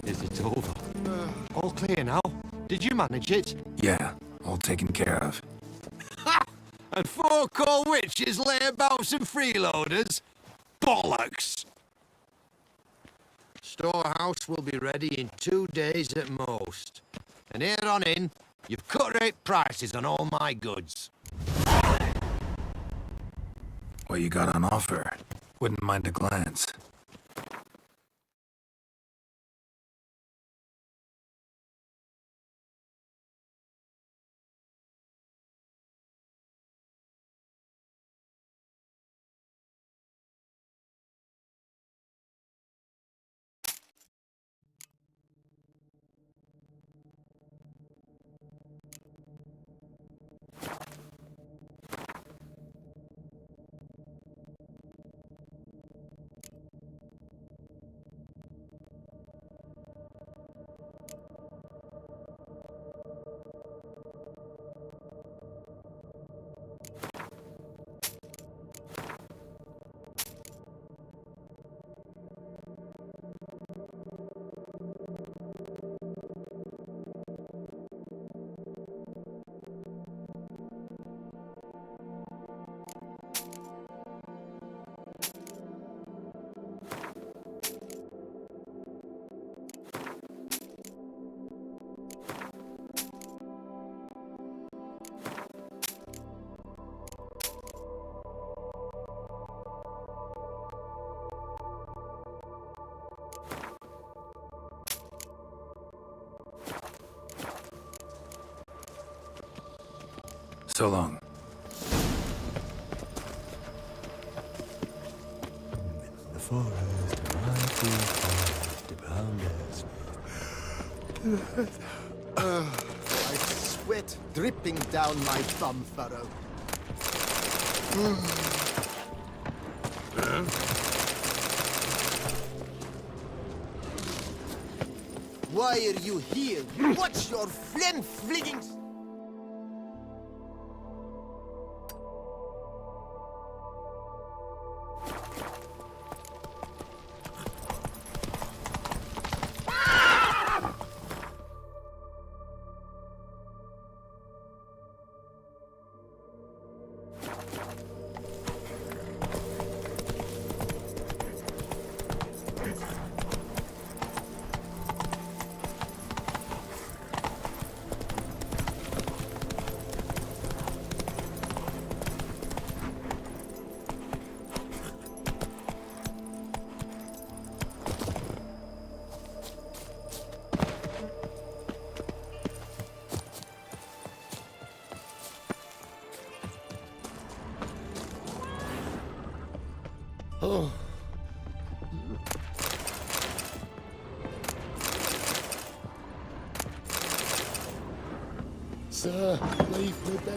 Is it over? All clear now? Did you manage it? Yeah, all taken care of. And 4 cold witches lay about some freeloaders? Bollocks! storehouse will be ready in 2 days at most. And here on in, you've cut rate prices on all my goods. What you got on offer? Wouldn't mind a glance. So long. The forest, mighty forest, around us. I sweat dripping down my thumb furrow. Why are you here? What's your flim-fligging... Oh. Sir, leave me be.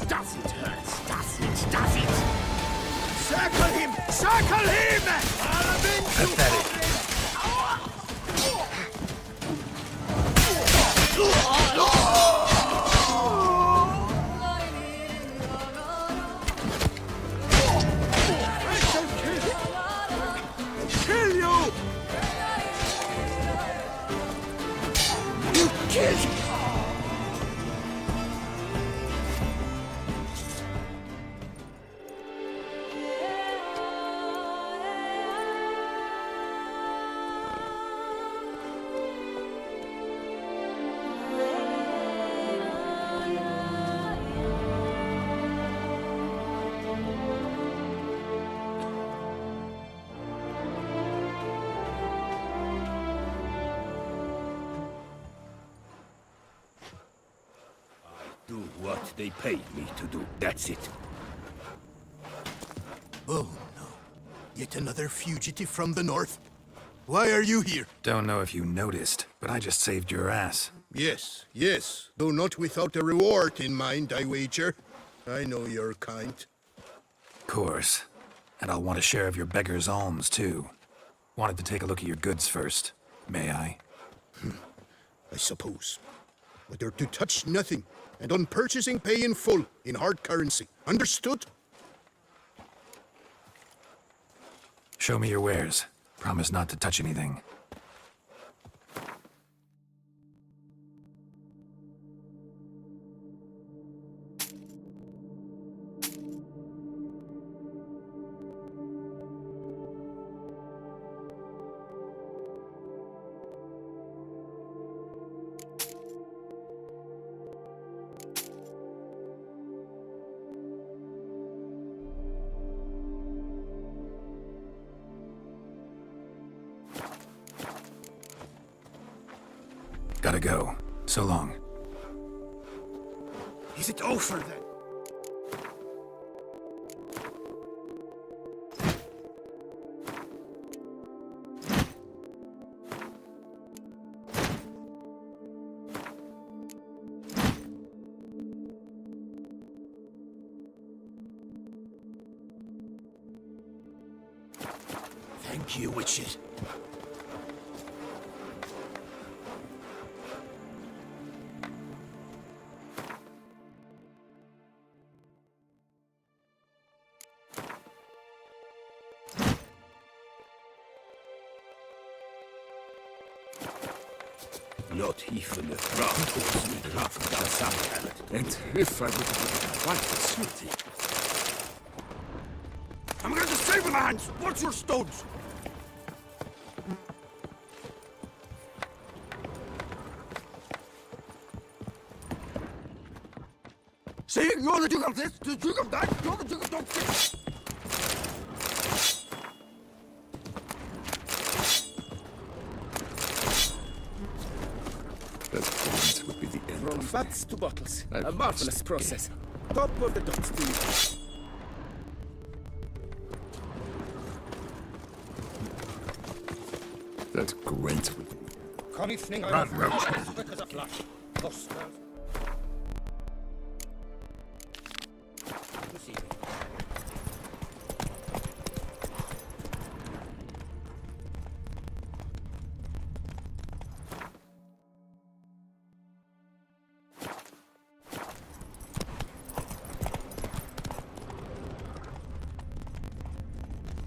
Does it hurt? Does it? Does it? Circle him! Circle him! Pathetic. Kill you! You killed! what they paid me to do. That's it. Oh, no. Yet another fugitive from the north? Why are you here? Don't know if you noticed, but I just saved your ass. Yes, yes. Though not without a reward in mind, I wager. I know your kind. Of course. And I'll want a share of your beggar's alms, too. Wanted to take a look at your goods first. May I? I suppose. But they're to touch nothing, and on purchasing pay in full, in hard currency. Understood? Show me your wares. Promise not to touch anything. Gotta go. So long. Is it over then? Thank you, witches. Not even a drop would drop down some. And if I would have quite a sweetie. I'm gonna disable the hands! Watch your stones! See, you're the Duke of this, the Duke of that, you're the Duke of that. That would be the end. From fats to bottles. A marvelous process. Top of the top speed. That's great. Commissioning Run, Roach. as quick as a flash. Posters. You see me.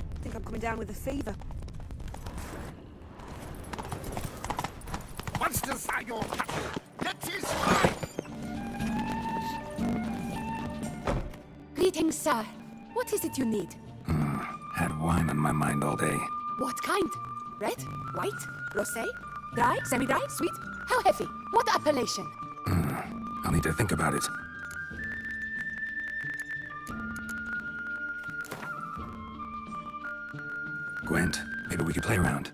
I think I'm coming down with a fever. Monsters are your cattle! That is mine! Greetings, sir. What is it you need? Had wine on my mind all day. What kind? Red? White? Rosé? Dry? Semi-dry? Sweet? How heavy? What appellation? I'll need to think about it. Gwent, maybe we could play around.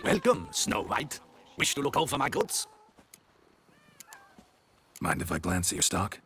Welcome, Snow White. Wish to look over my goods? Mind if I glance at your stock?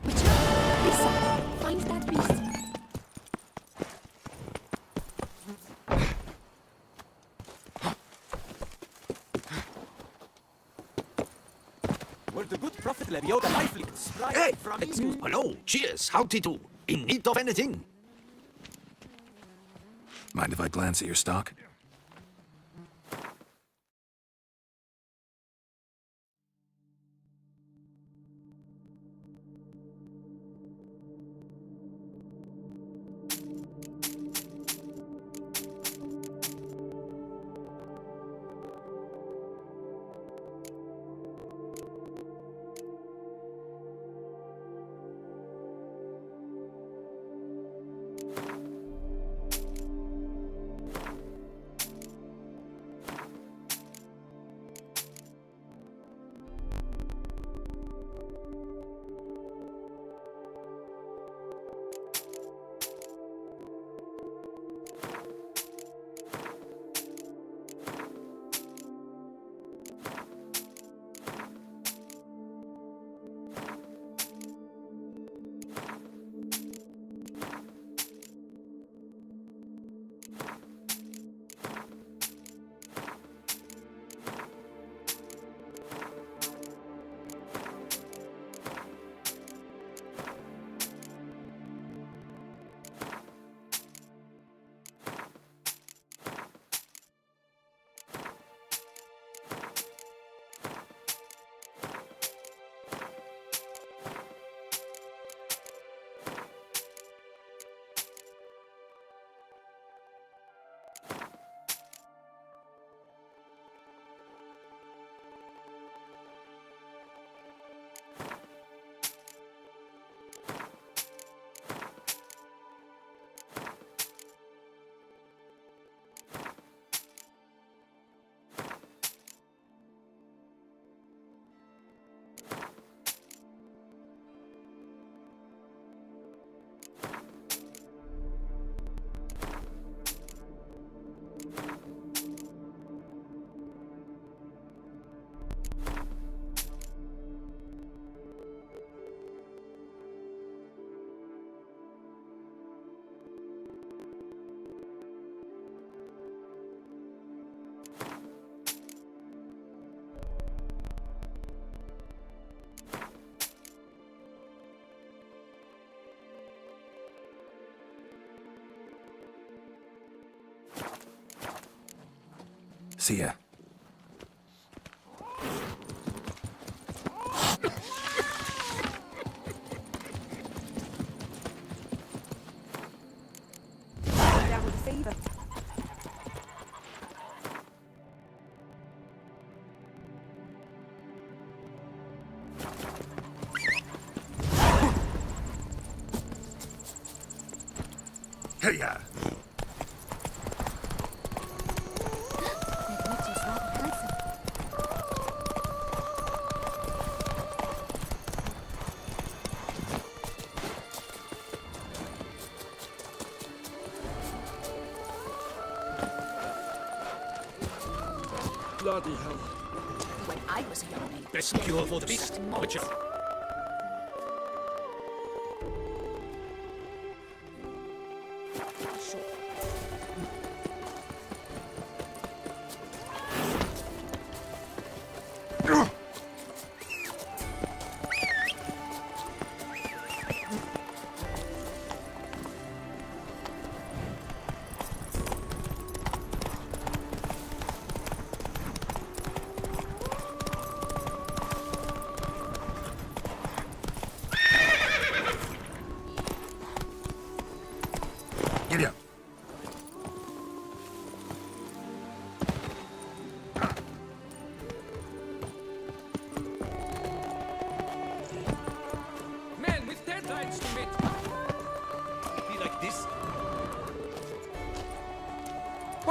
Lisa, find that beast. Were the good prophet Lebioda lifelings Hey, hello, cheers, howdy do. In need of anything? Mind if I glance at your stock? See ya. Down with a fever. Hey-ya! Bloody hell. When I was a young maid. Best cure for the beast, Witcher.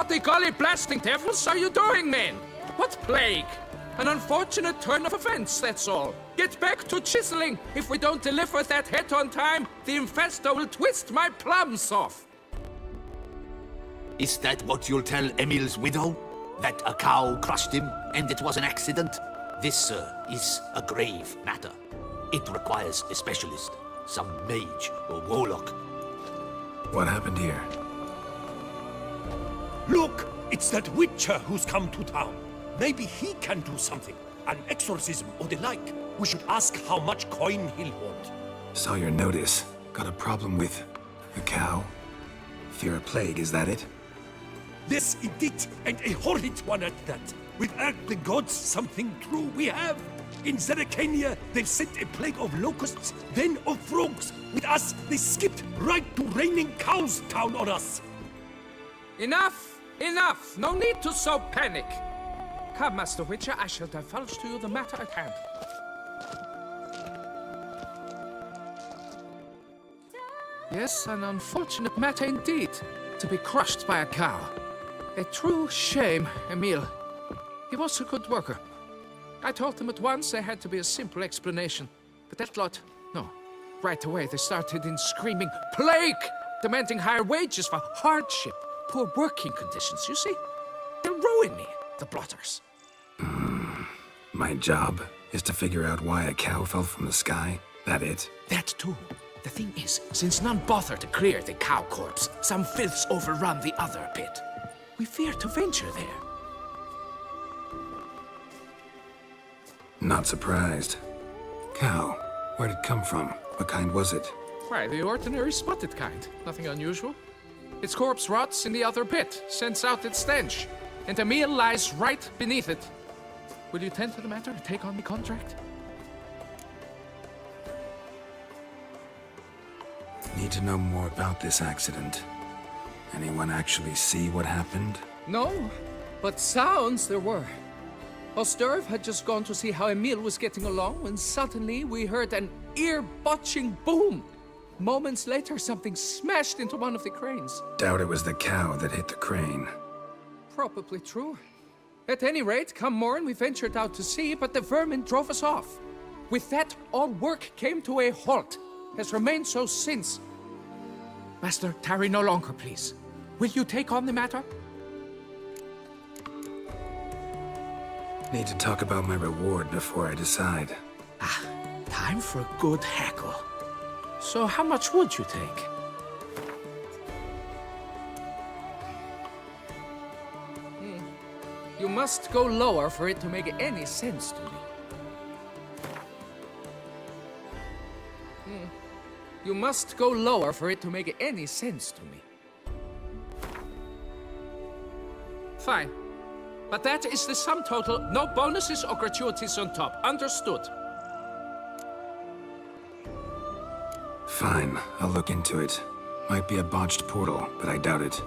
What the golly blasting devils are you doing, men? What plague? An unfortunate turn of events, that's all. Get back to chiseling. If we don't deliver that head on time, the infesto will twist my plums off. Is that what you'll tell Emil's widow? That a cow crushed him and it was an accident? This, sir, is a grave matter. It requires a specialist, some mage or warlock. What happened here? Look! It's that Witcher who's come to town. Maybe he can do something. An exorcism or the like. We should ask how much coin he'll want. Saw your notice. Got a problem with a cow? Fear a plague, is that it? This indeed, and a horrid one at that. Without the gods, something true we have. In Zeracania, they sent a plague of locusts, then of frogs. With us, they skipped right to raining cows down on us. Enough! Enough! No need to so panic. Come, Master Witcher, I shall divulge to you the matter at hand. Yes, an unfortunate matter indeed, to be crushed by a cow. A true shame, Emil. He was a good worker. I told them at once there had to be a simple explanation. But that lot, no. Right away they started in screaming, "Plague!" demanding higher wages for hardship, poor working conditions, you see? They'll ruin me, the blotters. My job is to figure out why a cow fell from the sky? That it? That too. The thing is, since none bother to clear the cow corpse, some filths overrun the other pit. We fear to venture there. Not surprised. Cow, where'd it come from? What kind was it? Why, the ordinary spotted kind. Nothing unusual. Its corpse rots in the other pit, sends out its stench, and Emil lies right beneath it. Will you tend to the matter and take on the contract? Need to know more about this accident. Anyone actually see what happened? No, but sounds there were. Osturv had just gone to see how Emil was getting along when suddenly we heard an ear-botching boom. Moments later, something smashed into one of the cranes. Doubt it was the cow that hit the crane. Probably true. At any rate, come morn, we ventured out to sea, but the vermin drove us off. With that, all work came to a halt. Has remained so since. Master, tarry no longer, please. Will you take on the matter? Need to talk about my reward before I decide. Time for a good hackle. So how much would you take? You must go lower for it to make any sense to me. You must go lower for it to make any sense to me. Fine. But that is the sum total. No bonuses or gratuities on top. Understood? Fine, I'll look into it. Might be a botched portal, but I doubt it.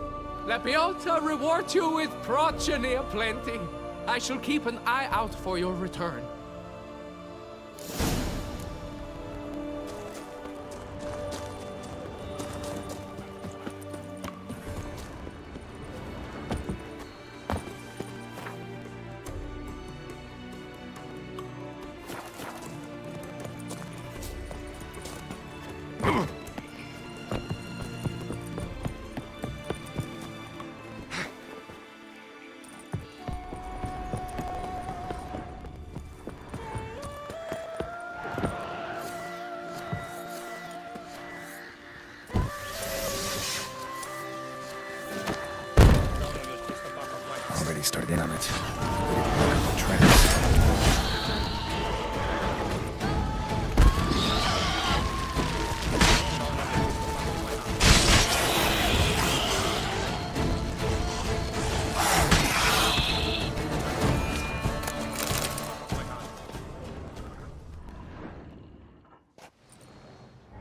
Labiota reward you with progeny aplenty. I shall keep an eye out for your return. Already started in on it. Tracks.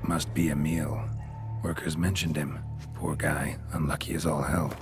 Must be Emil. Workers mentioned him. Poor guy, unlucky as all hell.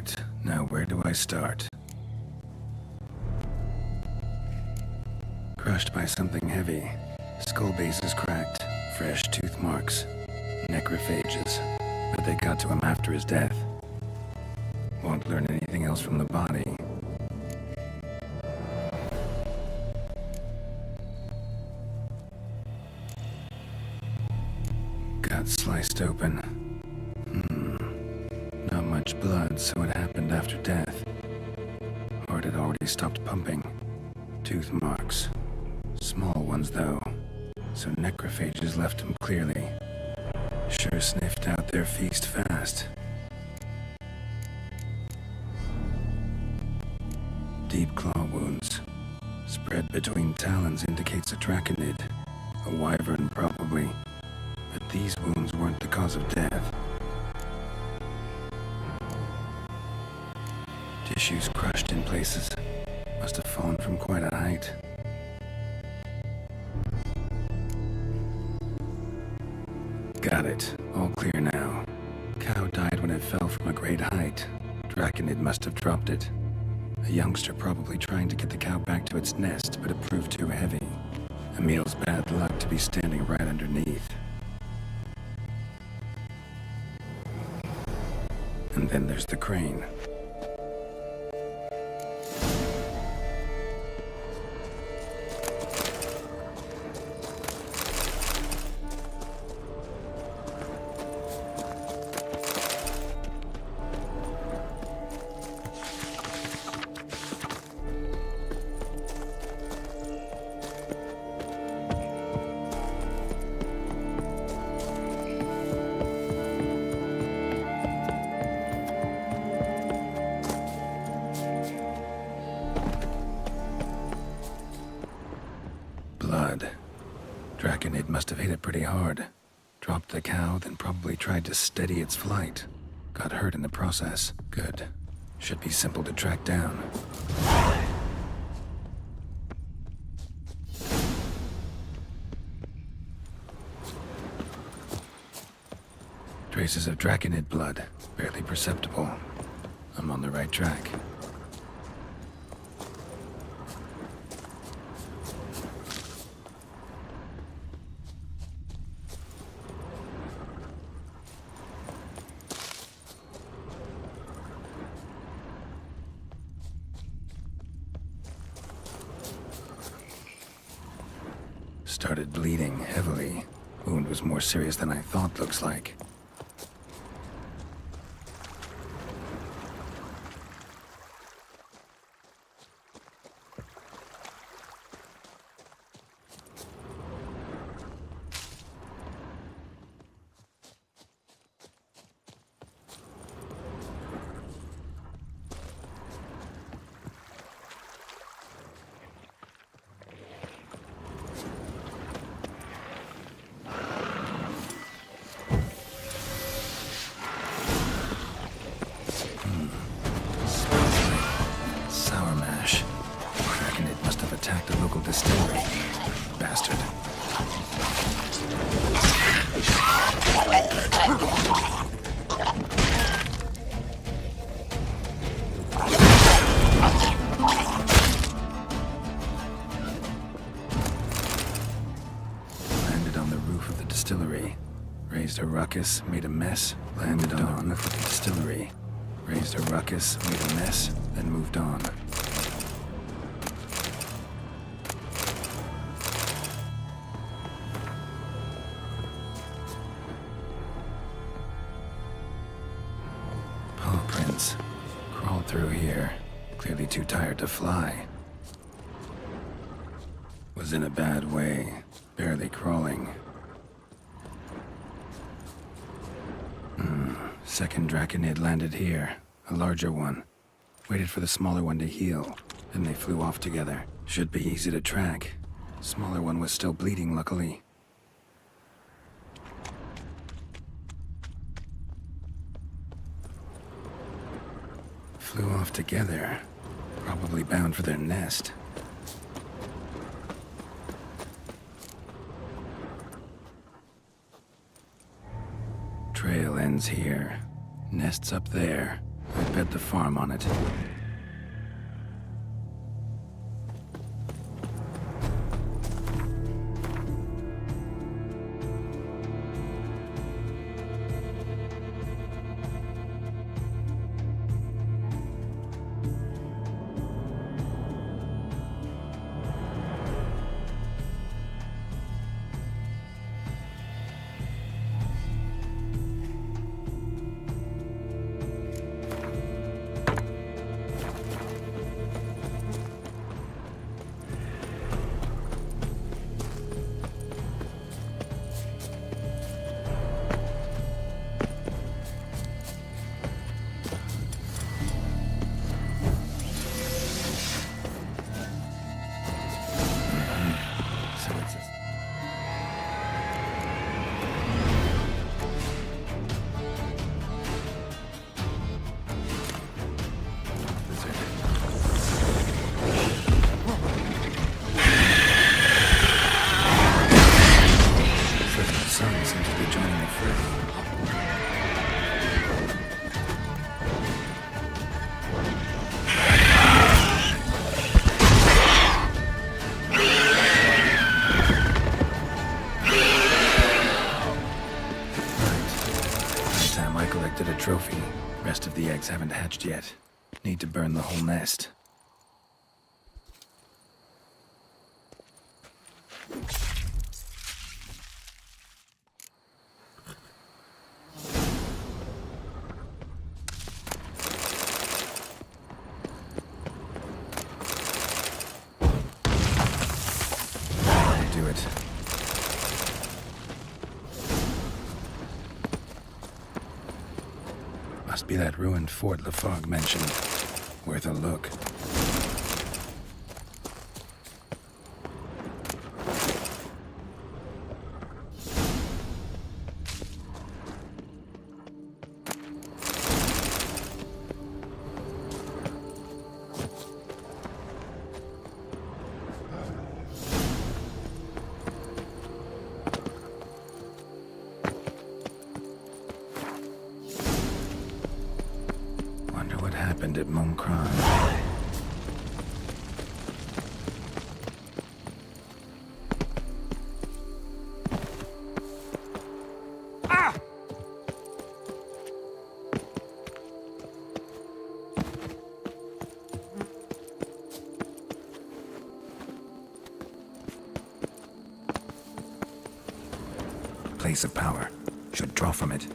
Right, now where do I start? Crushed by something heavy. Skull base is cracked. Fresh tooth marks. Necrophages. But they got to him after his death. Won't learn anything else from the body. Got sliced open. Not much blood, so it happened after death. Heart had already stopped pumping. Tooth marks. Small ones, though. So necrophages left him clearly. Sure sniffed out their feast fast. Deep claw wounds. Spread between talons indicates a draconid. A wyvern, probably. But these wounds weren't the cause of death. Tissues crushed in places. Must have fallen from quite a height. Got it. All clear now. Cow died when it fell from a great height. Draconid must have dropped it. A youngster probably trying to get the cow back to its nest, but it proved too heavy. Emil's bad luck to be standing right underneath. And then there's the crane. Blood. Draconid must have hit it pretty hard. Dropped the cow, then probably tried to steady its flight. Got hurt in the process. Good. Should be simple to track down. Traces of Draconid blood. Barely perceptible. I'm on the right track. Started bleeding heavily. Wound was more serious than I thought, looks like. Sour mash. Draconid must have attacked a local distillery. Bastard. Landed on the roof of the distillery. Raised a ruckus, made a mess. Landed on the roof of the distillery. Raised a ruckus, made a mess, then moved on. Paw prints. Crawled through here. Clearly too tired to fly. Was in a bad way. Barely crawling. Second Draconid landed here. A larger one. Waited for the smaller one to heal. Then they flew off together. Should be easy to track. Smaller one was still bleeding, luckily. Flew off together. Probably bound for their nest. Trail ends here. Nest's up there. I bet the farm on it. Trophy. Rest of the eggs haven't hatched yet. Need to burn the whole nest. Do it. Must be that ruined fort Lafargue mentioned. Worth a look. Happened at Moncron. Ah! Place of power. Should draw from it.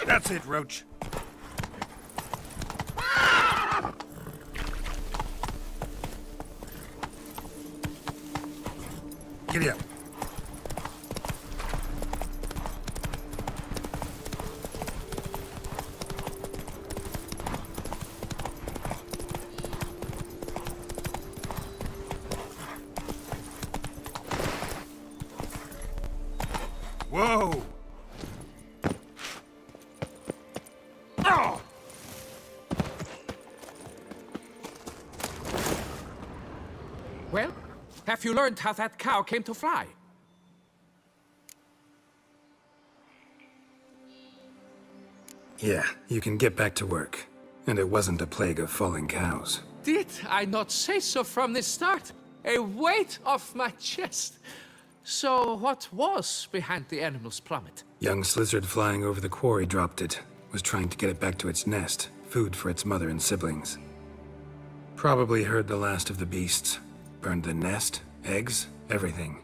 That's it, Roach. Giddy up. Whoa! Oh! Well, have you learned how that cow came to fly? Yeah, you can get back to work. And it wasn't a plague of falling cows. Did I not say so from the start? A weight off my chest. So what was behind the animal's plummet? Young lizard flying over the quarry dropped it. Was trying to get it back to its nest. Food for its mother and siblings. Probably heard the last of the beasts. Burned the nest, eggs, everything.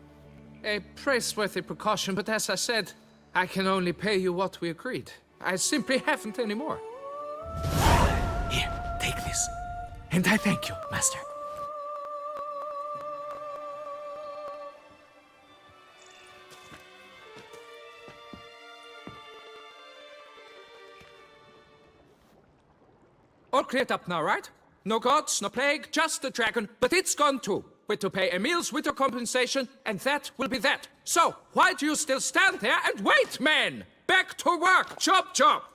A praiseworthy precaution, but as I said, I can only pay you what we agreed. I simply haven't any more. Here, take this. And I thank you, Master. All cleared up now, right? No gods, no plague, just the dragon, but it's gone too. We're to pay Emil's winter compensation, and that will be that. So, why do you still stand there and wait, men? Back to work! Chop, chop!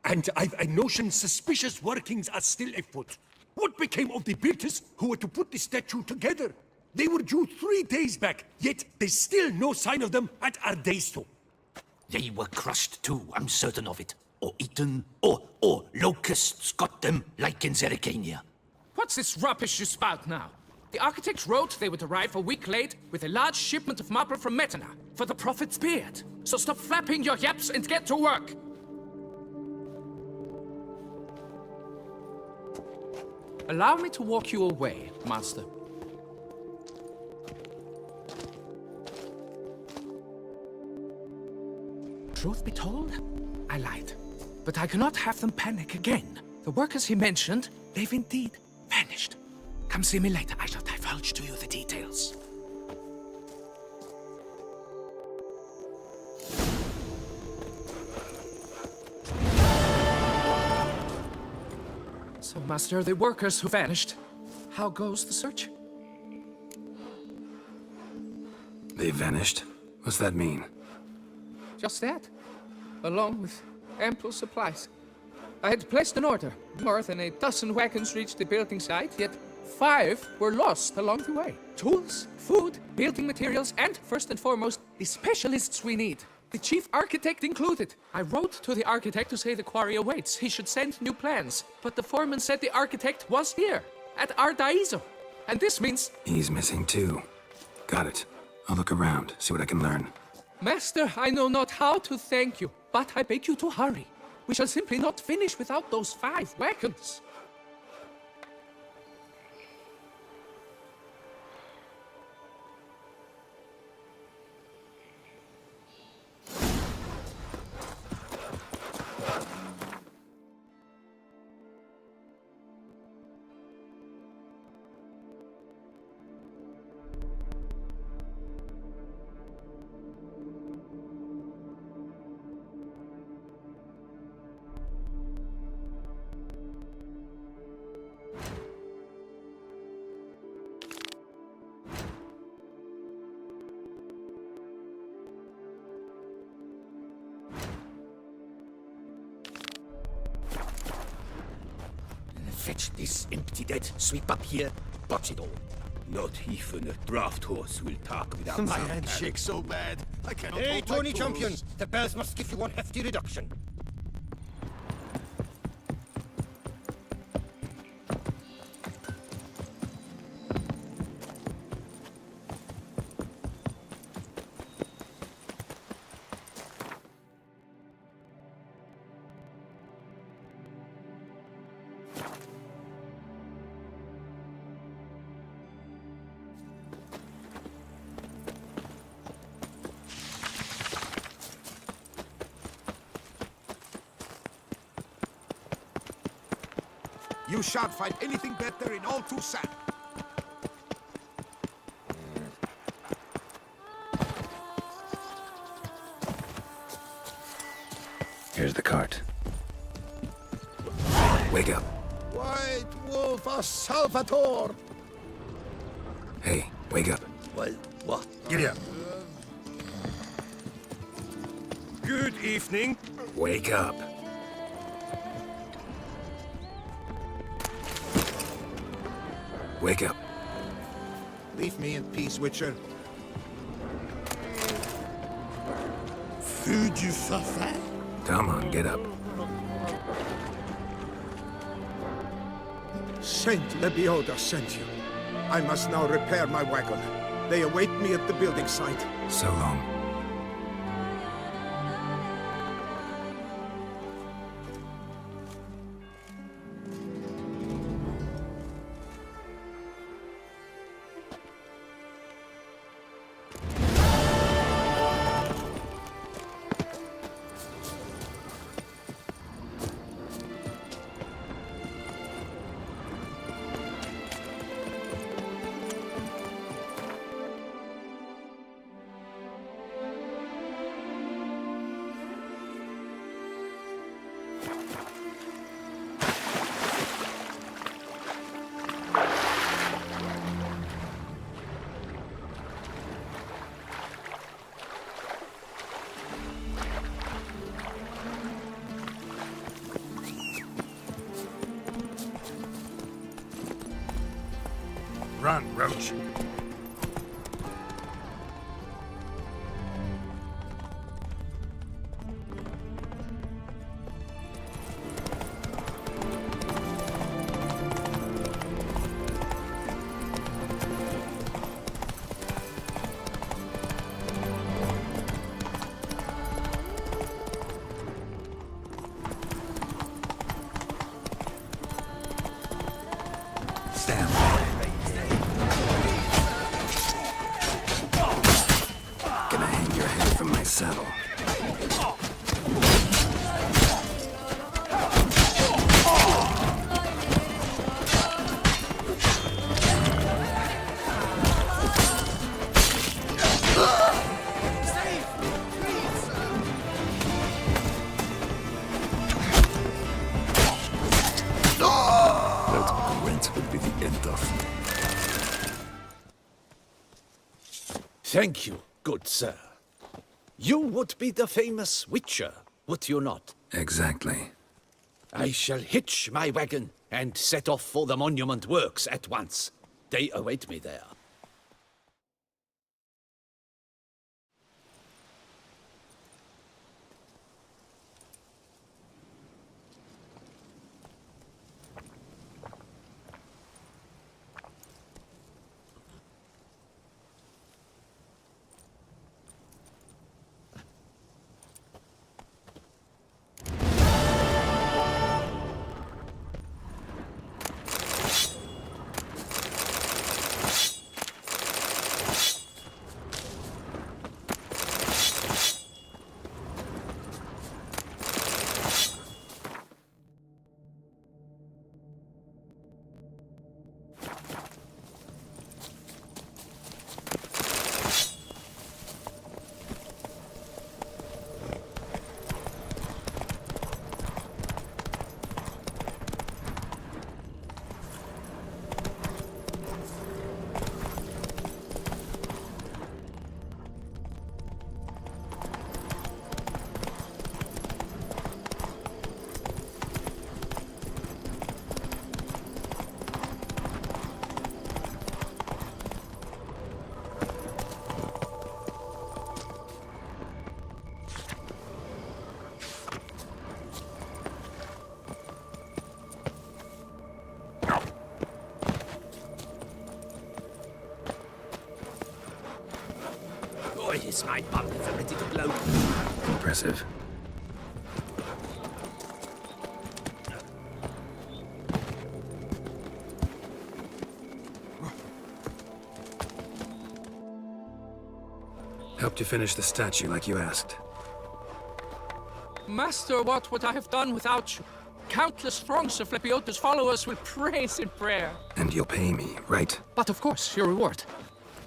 And I've a notion suspicious workings are still afoot. What became of the builders who were to put the statue together? They were due 3 days back, yet there's still no sign of them at Ardeisto. They were crushed too, I'm certain of it. Or eaten, or locusts got them, like in Zerrikania. What's this rubbish you spout now? The architects wrote they would arrive a week late with a large shipment of marble from Metana for the Prophet's beard. So stop flapping your yaps and get to work! Allow me to walk you away, Master. Truth be told, I lied. But I cannot have them panic again. The workers he mentioned, they've indeed vanished. Come see me later. I shall divulge to you the details. So, Master, the workers who vanished, how goes the search? They vanished? What's that mean? Just that, along with ample supplies. I had placed an order. More than a dozen wagons reached the building site, yet 5 were lost along the way. Tools, food, building materials, and, first and foremost, the specialists we need. The chief architect included. I wrote to the architect to say the quarry awaits. He should send new plans. But the foreman said the architect was here, at Ardaizo. And this means... He's missing too. Got it. I'll look around, see what I can learn. Master, I know not how to thank you, but I beg you to hurry. We shall simply not finish without those 5 wagons. Fetch this empty-dead, sweep up here, botch it all. Not even a draft horse will talk without My sound. hand shakes so bad, I cannot Hey, hold my Tony toes. Champion! The bells must give you one hefty reduction. You shan't find anything better in all Toussaint. Here's the cart. Wake up. White Wolf of Salvatore! Hey, wake up. What? Get up. Good evening. Wake up. Wake up. Leave me in peace, Witcher. Feu du Fafin? Come on, get up. Saint Lebioda sent you. I must now repair my wagon. They await me at the building site. So long. Run, Roach. Gonna hang your head from my saddle. That went will be the end of. Thank you, good sir. You would be the famous Witcher, would you not? Exactly. I shall hitch my wagon and set off for the monument works at once. They await me there. Boy, is my bumpers are ready to blow. Impressive. Helped you finish the statue like you asked. Master, what would I have done without you? Countless throngs of Lepiota's followers will praise in prayer. And you'll pay me, right? But of course, your reward.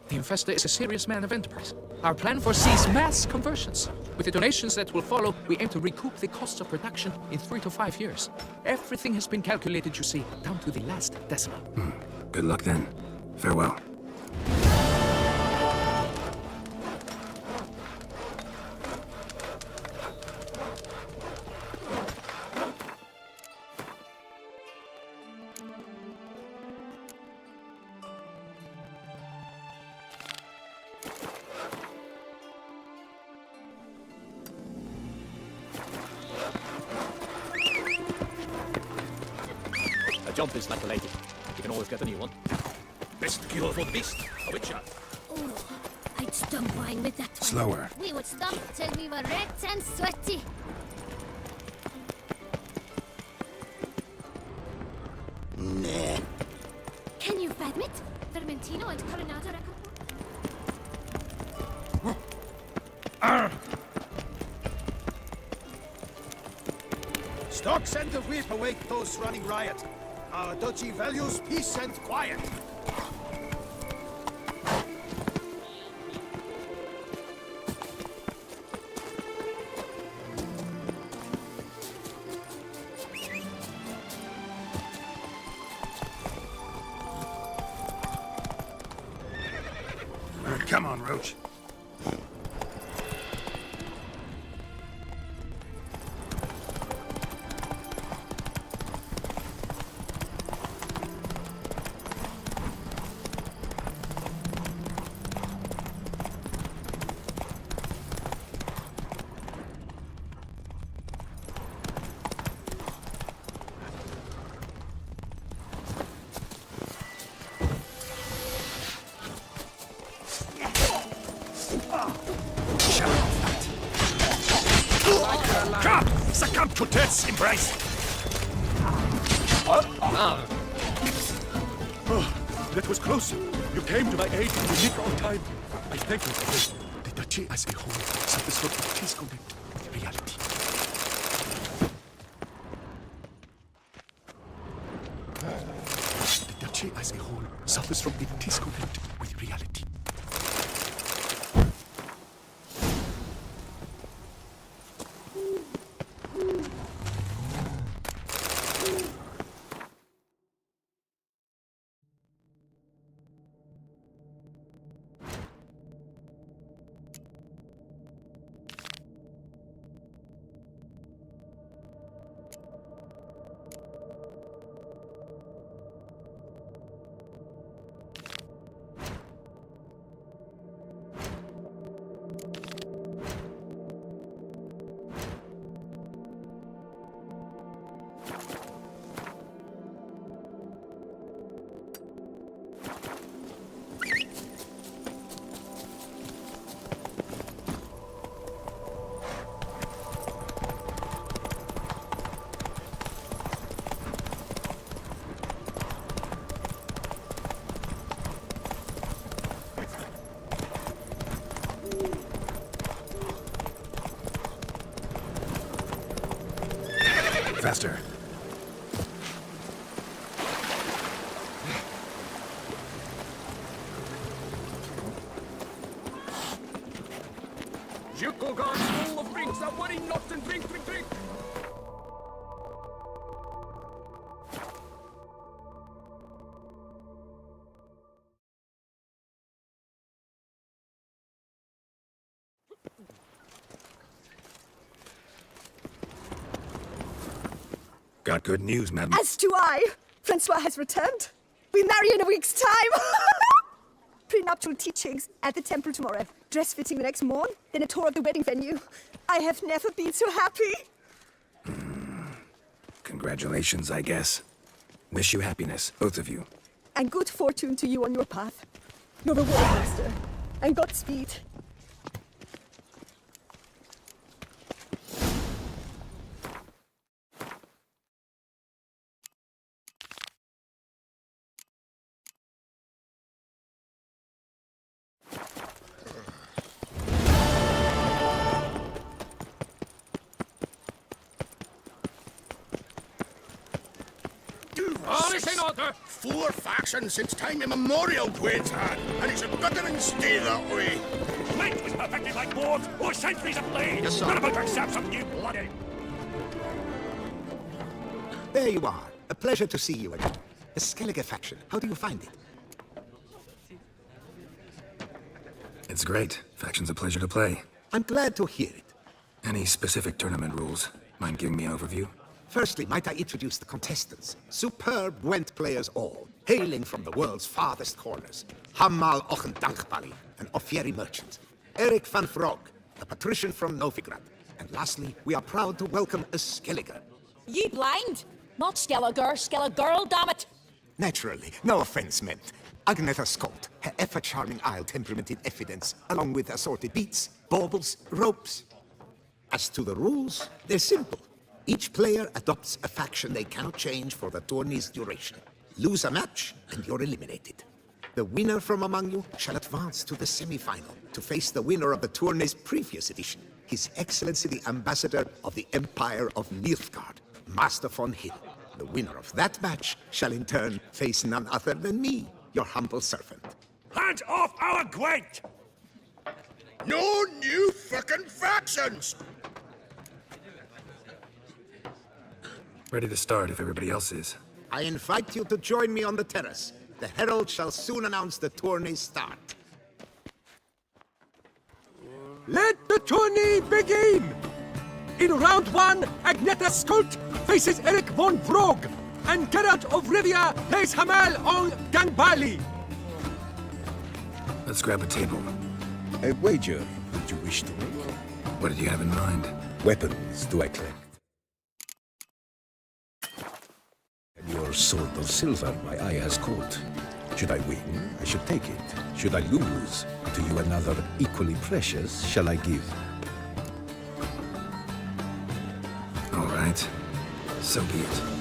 The Infesta is a serious man of enterprise. Our plan foresees mass conversions. With the donations that will follow, we aim to recoup the costs of production in 3 to 5 years. Everything has been calculated, you see, down to the last decimal. Good luck then. Farewell. A jump is like a lady. You can always get a new one. Best cure for the beast, a Witcher. Oh, I'd stop wine with that one. Slower. We would stop till we were red and sweaty. Nah. Can you fathom it? Vermentino and Coronado Stocks and the whip await those running riot. Our duchy values peace and quiet. Come on, Roach. Welcome to Death's Embrace! Oh, that was close. You came to my aid in the nick of time. I thank you for this. The Duchy as a whole suffers from a disconnect with reality. The Duchy as a whole suffers from a disconnect with reality. Faster. Jukogan, full of drinks, are worry not and drink. Got good news, madam. As do I. Francois has returned. We marry in a week's time. Prenuptial teachings at the temple tomorrow. Dress fitting the next morn, then a tour of the wedding venue. I have never been so happy. Congratulations, I guess. Wish you happiness, both of you. And good fortune to you on your path. Your reward, master. And Godspeed. All is in order. 4 factions since time immemorial, Gwain's had, and it's a guttering stay that way. Mate was perfected like boards or centuries of blade. Yes, sir. Not about to accept some new bloody. There you are. A pleasure to see you again. The Skellige faction. How do you find it? It's great. Faction's a pleasure to play. I'm glad to hear it. Any specific tournament rules? Mind giving me an overview? Firstly, might I introduce the contestants? Superb Gwent players all, hailing from the world's farthest corners. Hamal Ochen Dankbali, an Offieri merchant. Eric van Frog, a patrician from Novigrad. And lastly, we are proud to welcome a Skellige. Ye blind? Not Skellige girl, damn it! Naturally, no offense meant. Agnetha Scott, her ever-charming Isle temperament in evidence, along with assorted beats, baubles, ropes. As to the rules, they're simple. Each player adopts a faction they cannot change for the tourney's duration. Lose a match, and you're eliminated. The winner from among you shall advance to the semi-final to face the winner of the tourney's previous edition, His Excellency the Ambassador of the Empire of Nilfgaard, Master von Hill. The winner of that match shall in turn face none other than me, your humble servant. Hands off our Gwent! No new fucking factions! Ready to start if everybody else is. I invite you to join me on the terrace. The herald shall soon announce the tourney's start. Let the tourney begin! In round 1, Agnetha Scott faces Eric von Vrog, and Geralt of Rivia plays Hamal on Gangbali. Let's grab a table. A wager that you wish to make? What did you have in mind? Weapons do I collect? And your sword of silver my eye has caught. Should I win, I should take it. Should I lose, to you another equally precious shall I give. All right. right. So be it.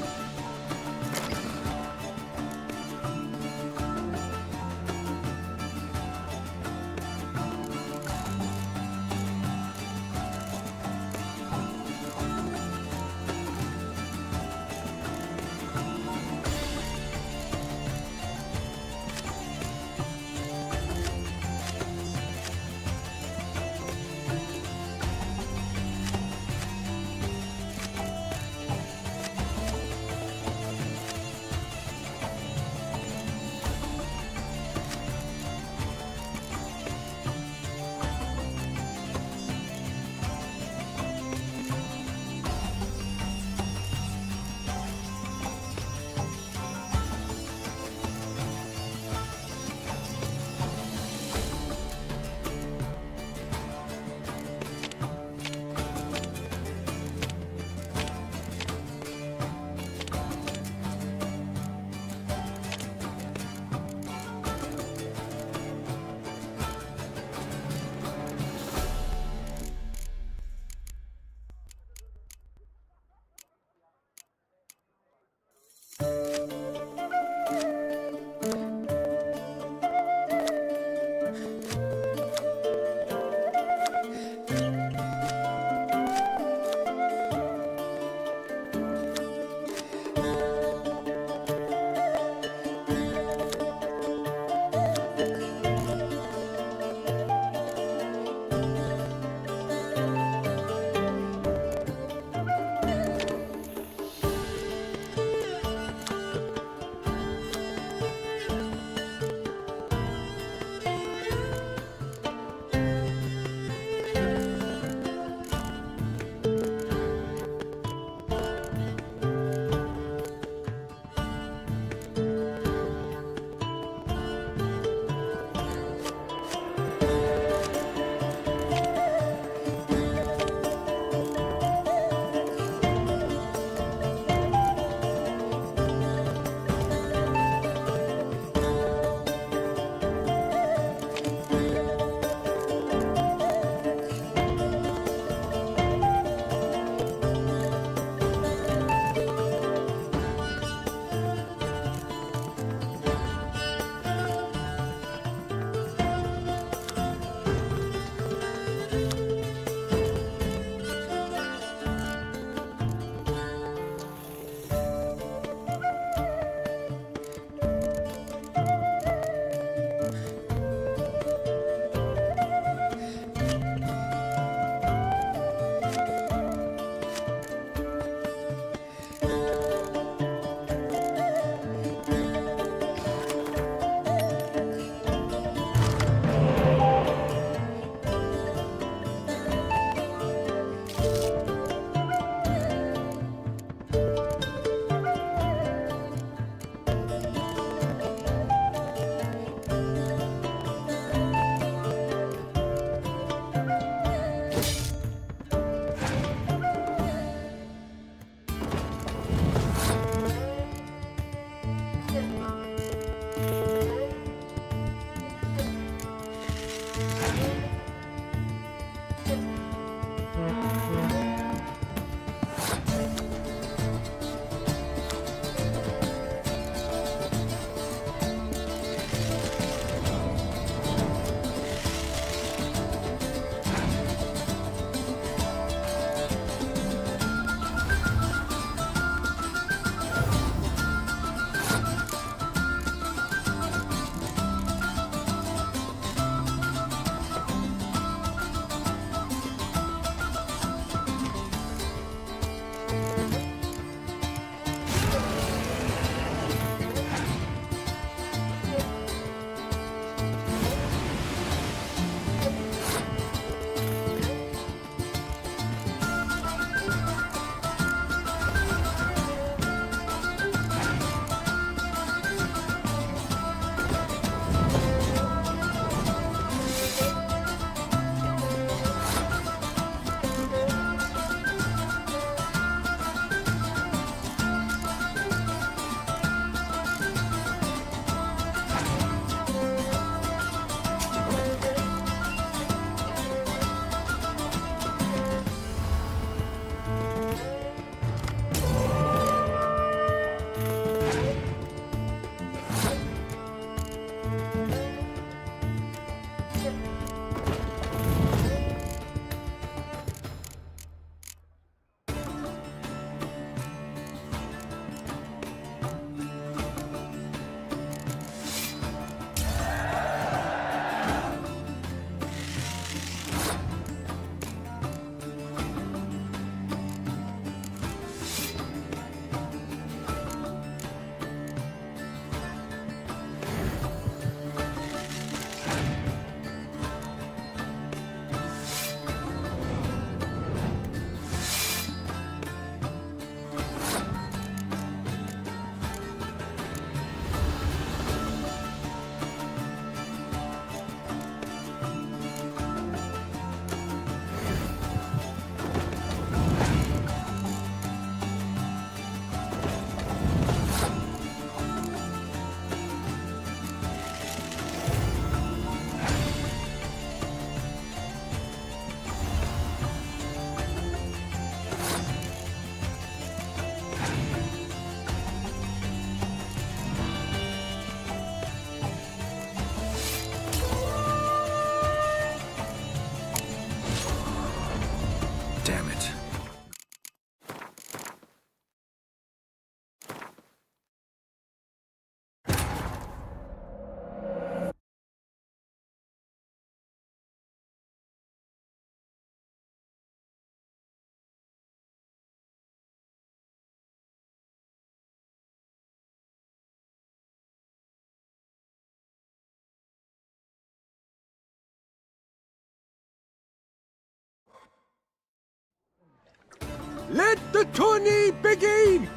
Let the tourney begin!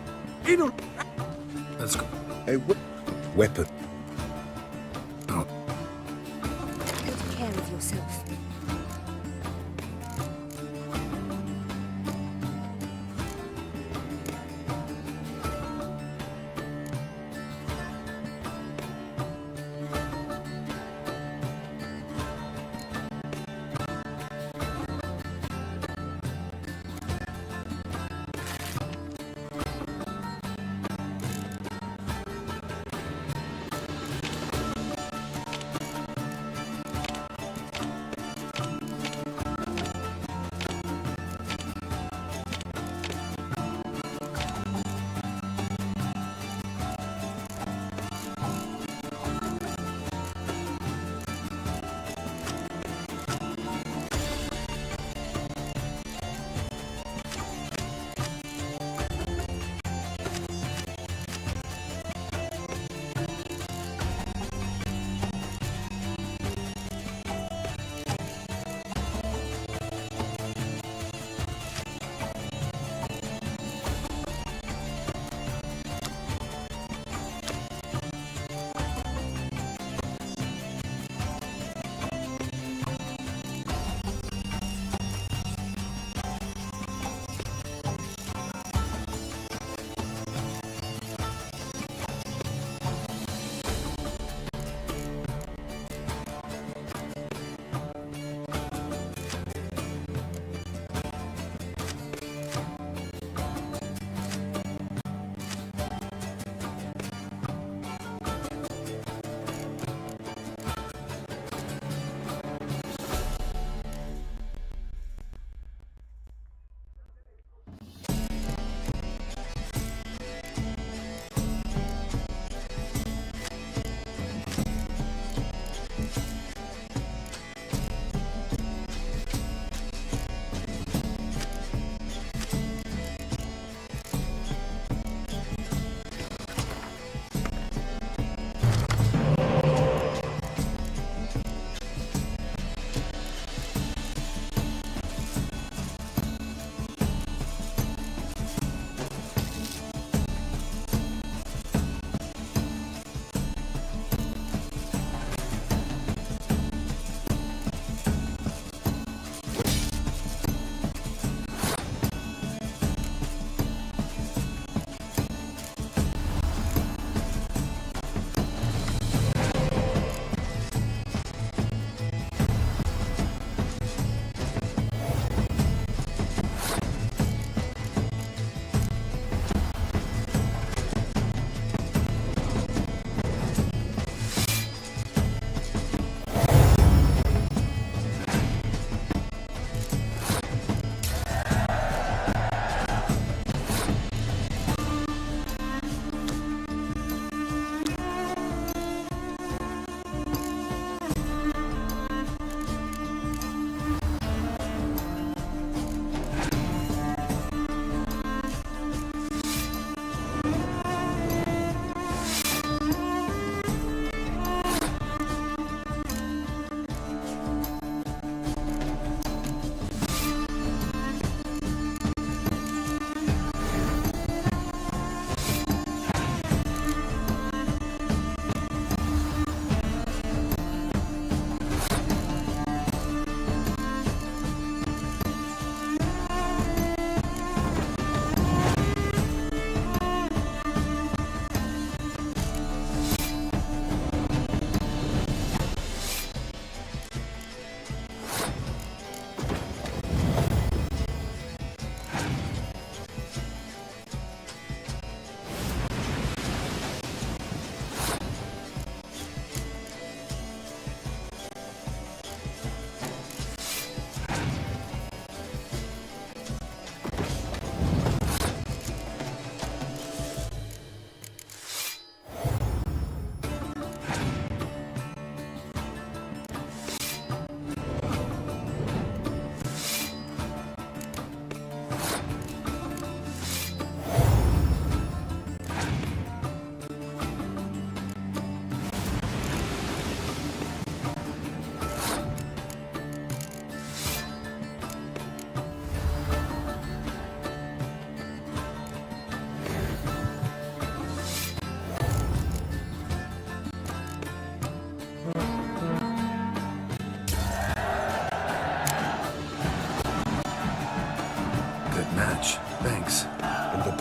Let's go. A weapon. Take care of yourself.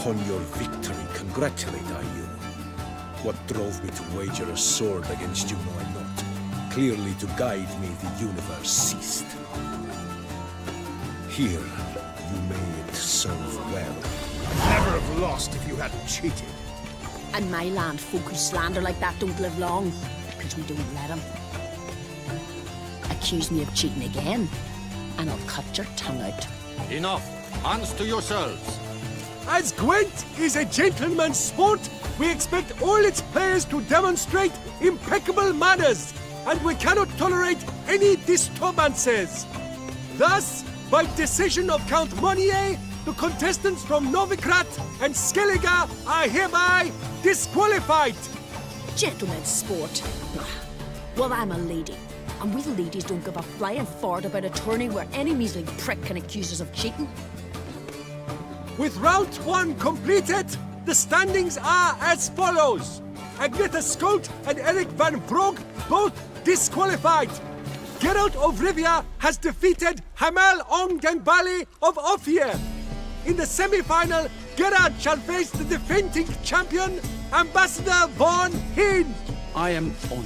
Upon your victory, congratulate I you. What drove me to wager a sword against you know I not. Clearly to guide me the universe ceased. Here, you made it serve well. Never have lost if you hadn't cheated. And my land folk who slander like that don't live long, because we don't let them. Accuse me of cheating again, and I'll cut your tongue out. Enough. Hands to yourselves. As Gwent is a gentleman's sport, we expect all its players to demonstrate impeccable manners, and we cannot tolerate any disturbances. Thus, by decision of Count Monnier, the contestants from Novigrad and Skellige are hereby disqualified. Gentlemen's sport. Well, I'm a lady, and we ladies don't give a flying fart about a tourney where any measly prick can accuse us of cheating. With round 1 completed, the standings are as follows. Agnetha Skolt and Eric van Brogg both disqualified. Geralt of Rivia has defeated Hamel Onganbali of Ophir. In the semi-final, Gerard shall face the defending champion, Ambassador Von Heen. I am honored.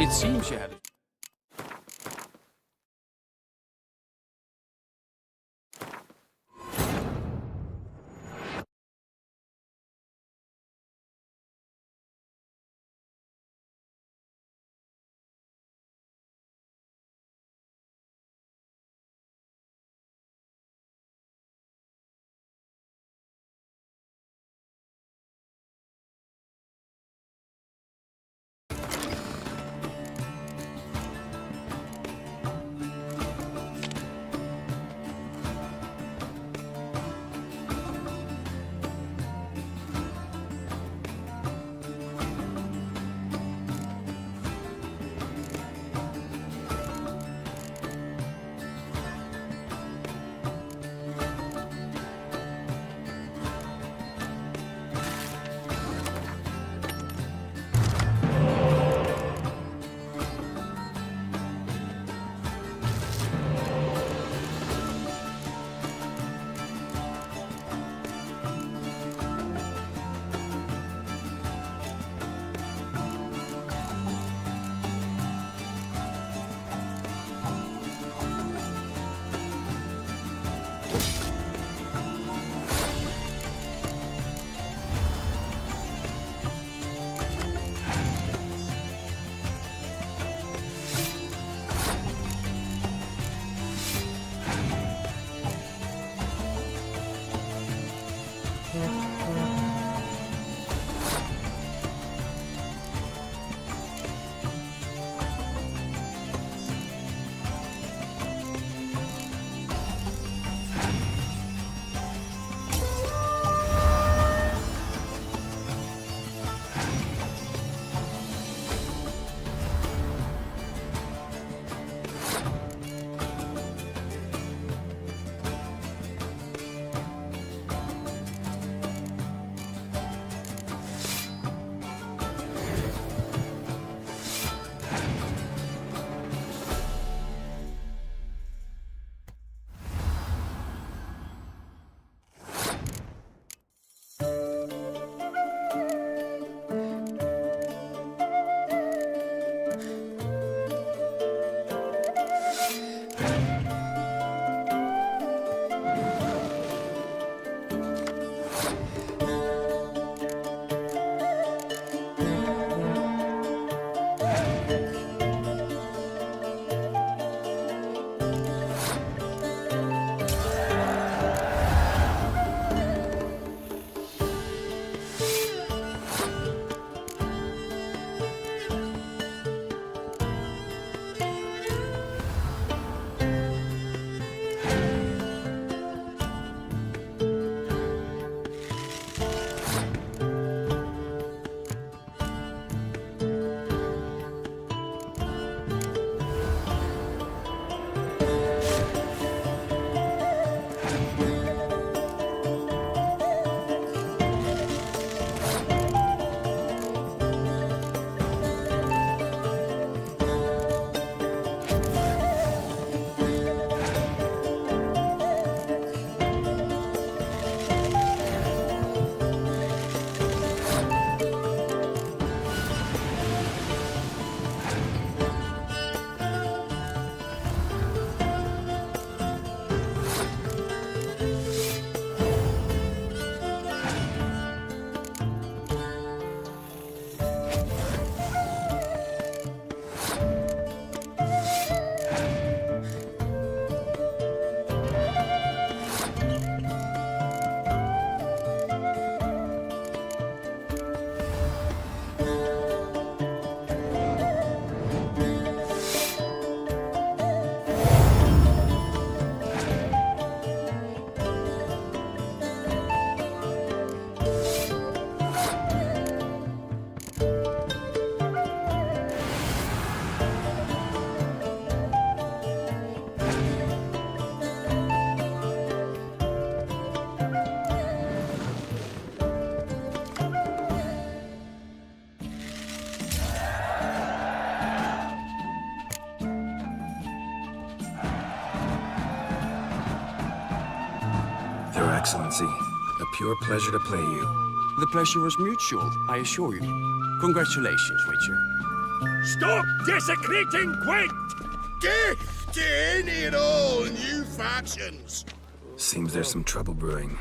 It seems you had it. Your Excellency, a pure pleasure to play you. The pleasure was mutual, I assure you. Congratulations, Witcher. Stop desecrating Gwent! Death to any and all new factions! Seems there's some trouble brewing.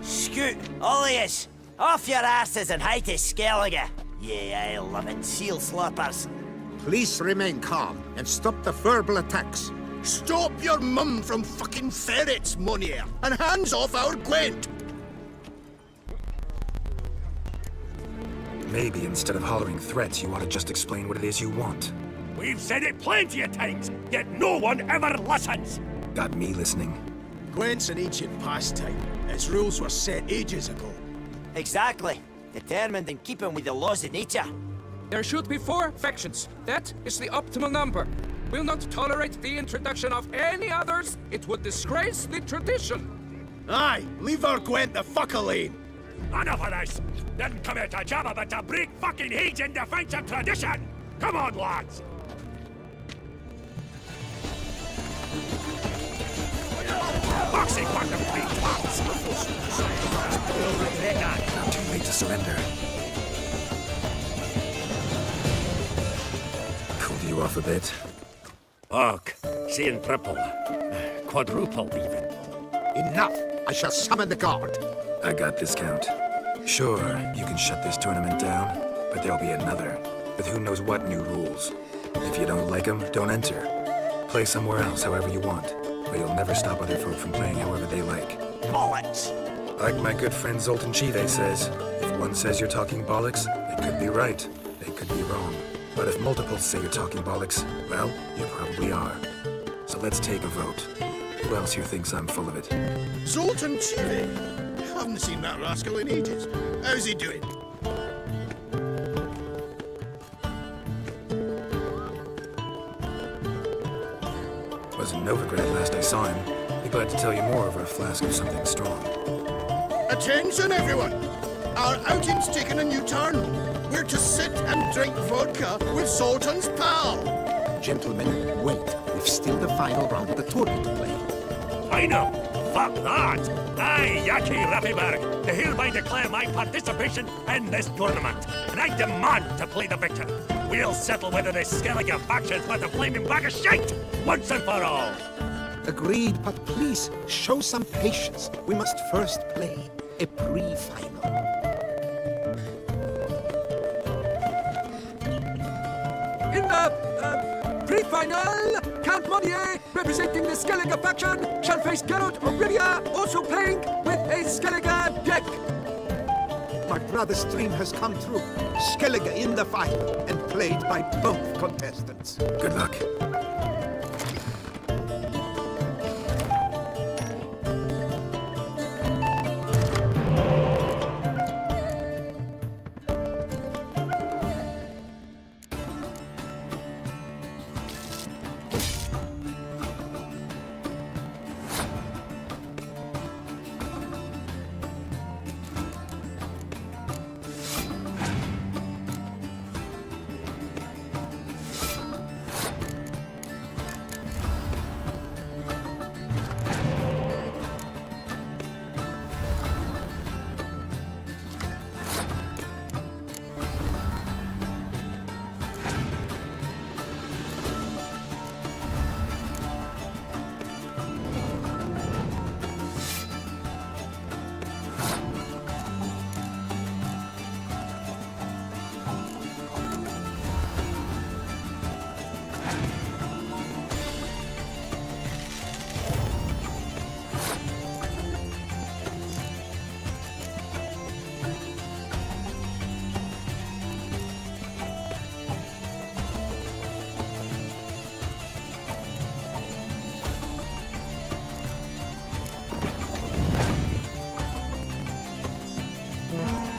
Scoot, all of yous! Off your asses and hide to Skellige, ye ale-loving seal slurpers. Please remain calm and stop the verbal attacks. Stop your mum from fucking ferrets, Monier, and hands off our Gwent! Maybe instead of hollering threats, you ought to just explain what it is you want. We've said it plenty of times, yet no one ever listens! Got me listening. Gwent's an ancient pastime. Its rules were set ages ago. Exactly. Determined in keeping with the laws of nature. There should be 4 factions. That is the optimal number. Will not tolerate the introduction of any others. It would disgrace the tradition. Aye, leave our Gwent the fuck alone. Enough of this! Didn't come here to jabber, but to break fucking heads in defense of tradition! Come on, lads! Boxing quantum free twats! You'll regret that. Not too late to surrender. Cooled you off a bit? Fuck. Saying triple. Quadruple, even. Enough! I shall summon the guard. I got this, Count. Sure, you can shut this tournament down, but there'll be another, with who knows what new rules. If you don't like them, don't enter. Play somewhere else however you want, but you'll never stop other folk from playing however they like. Bollocks! Like my good friend Zoltan Chive says, if one says you're talking bollocks, they could be right, they could be wrong. But if multiples say you're talking bollocks, well, you probably are. So let's take a vote. Who else here thinks I'm full of it? Zoltan Chive? Haven't seen that rascal in ages. How's he doing? Was in Novigrad last I saw him. Be glad to tell you more over a flask of something strong. Attention, everyone! Our outing's taken a new turn. We're to sit and drink vodka with Zoltan's pal. Gentlemen, wait. We've still the final round of the tournament to play. I know! Fuck that! I, Yaki Rappyberg, to hereby declare my participation in this tournament, and I demand to play the victor. We'll settle whether this Skellige faction's worth a flaming bag of shite, once and for all! Agreed, but please, show some patience. We must first play a pre-final. In the pre-final, Count Monier, representing the Skellige faction, shall face Geralt O'Brien, also playing with a Skellige deck. My brother's dream has come true. Skellige in the final, and played by both contestants. Good luck.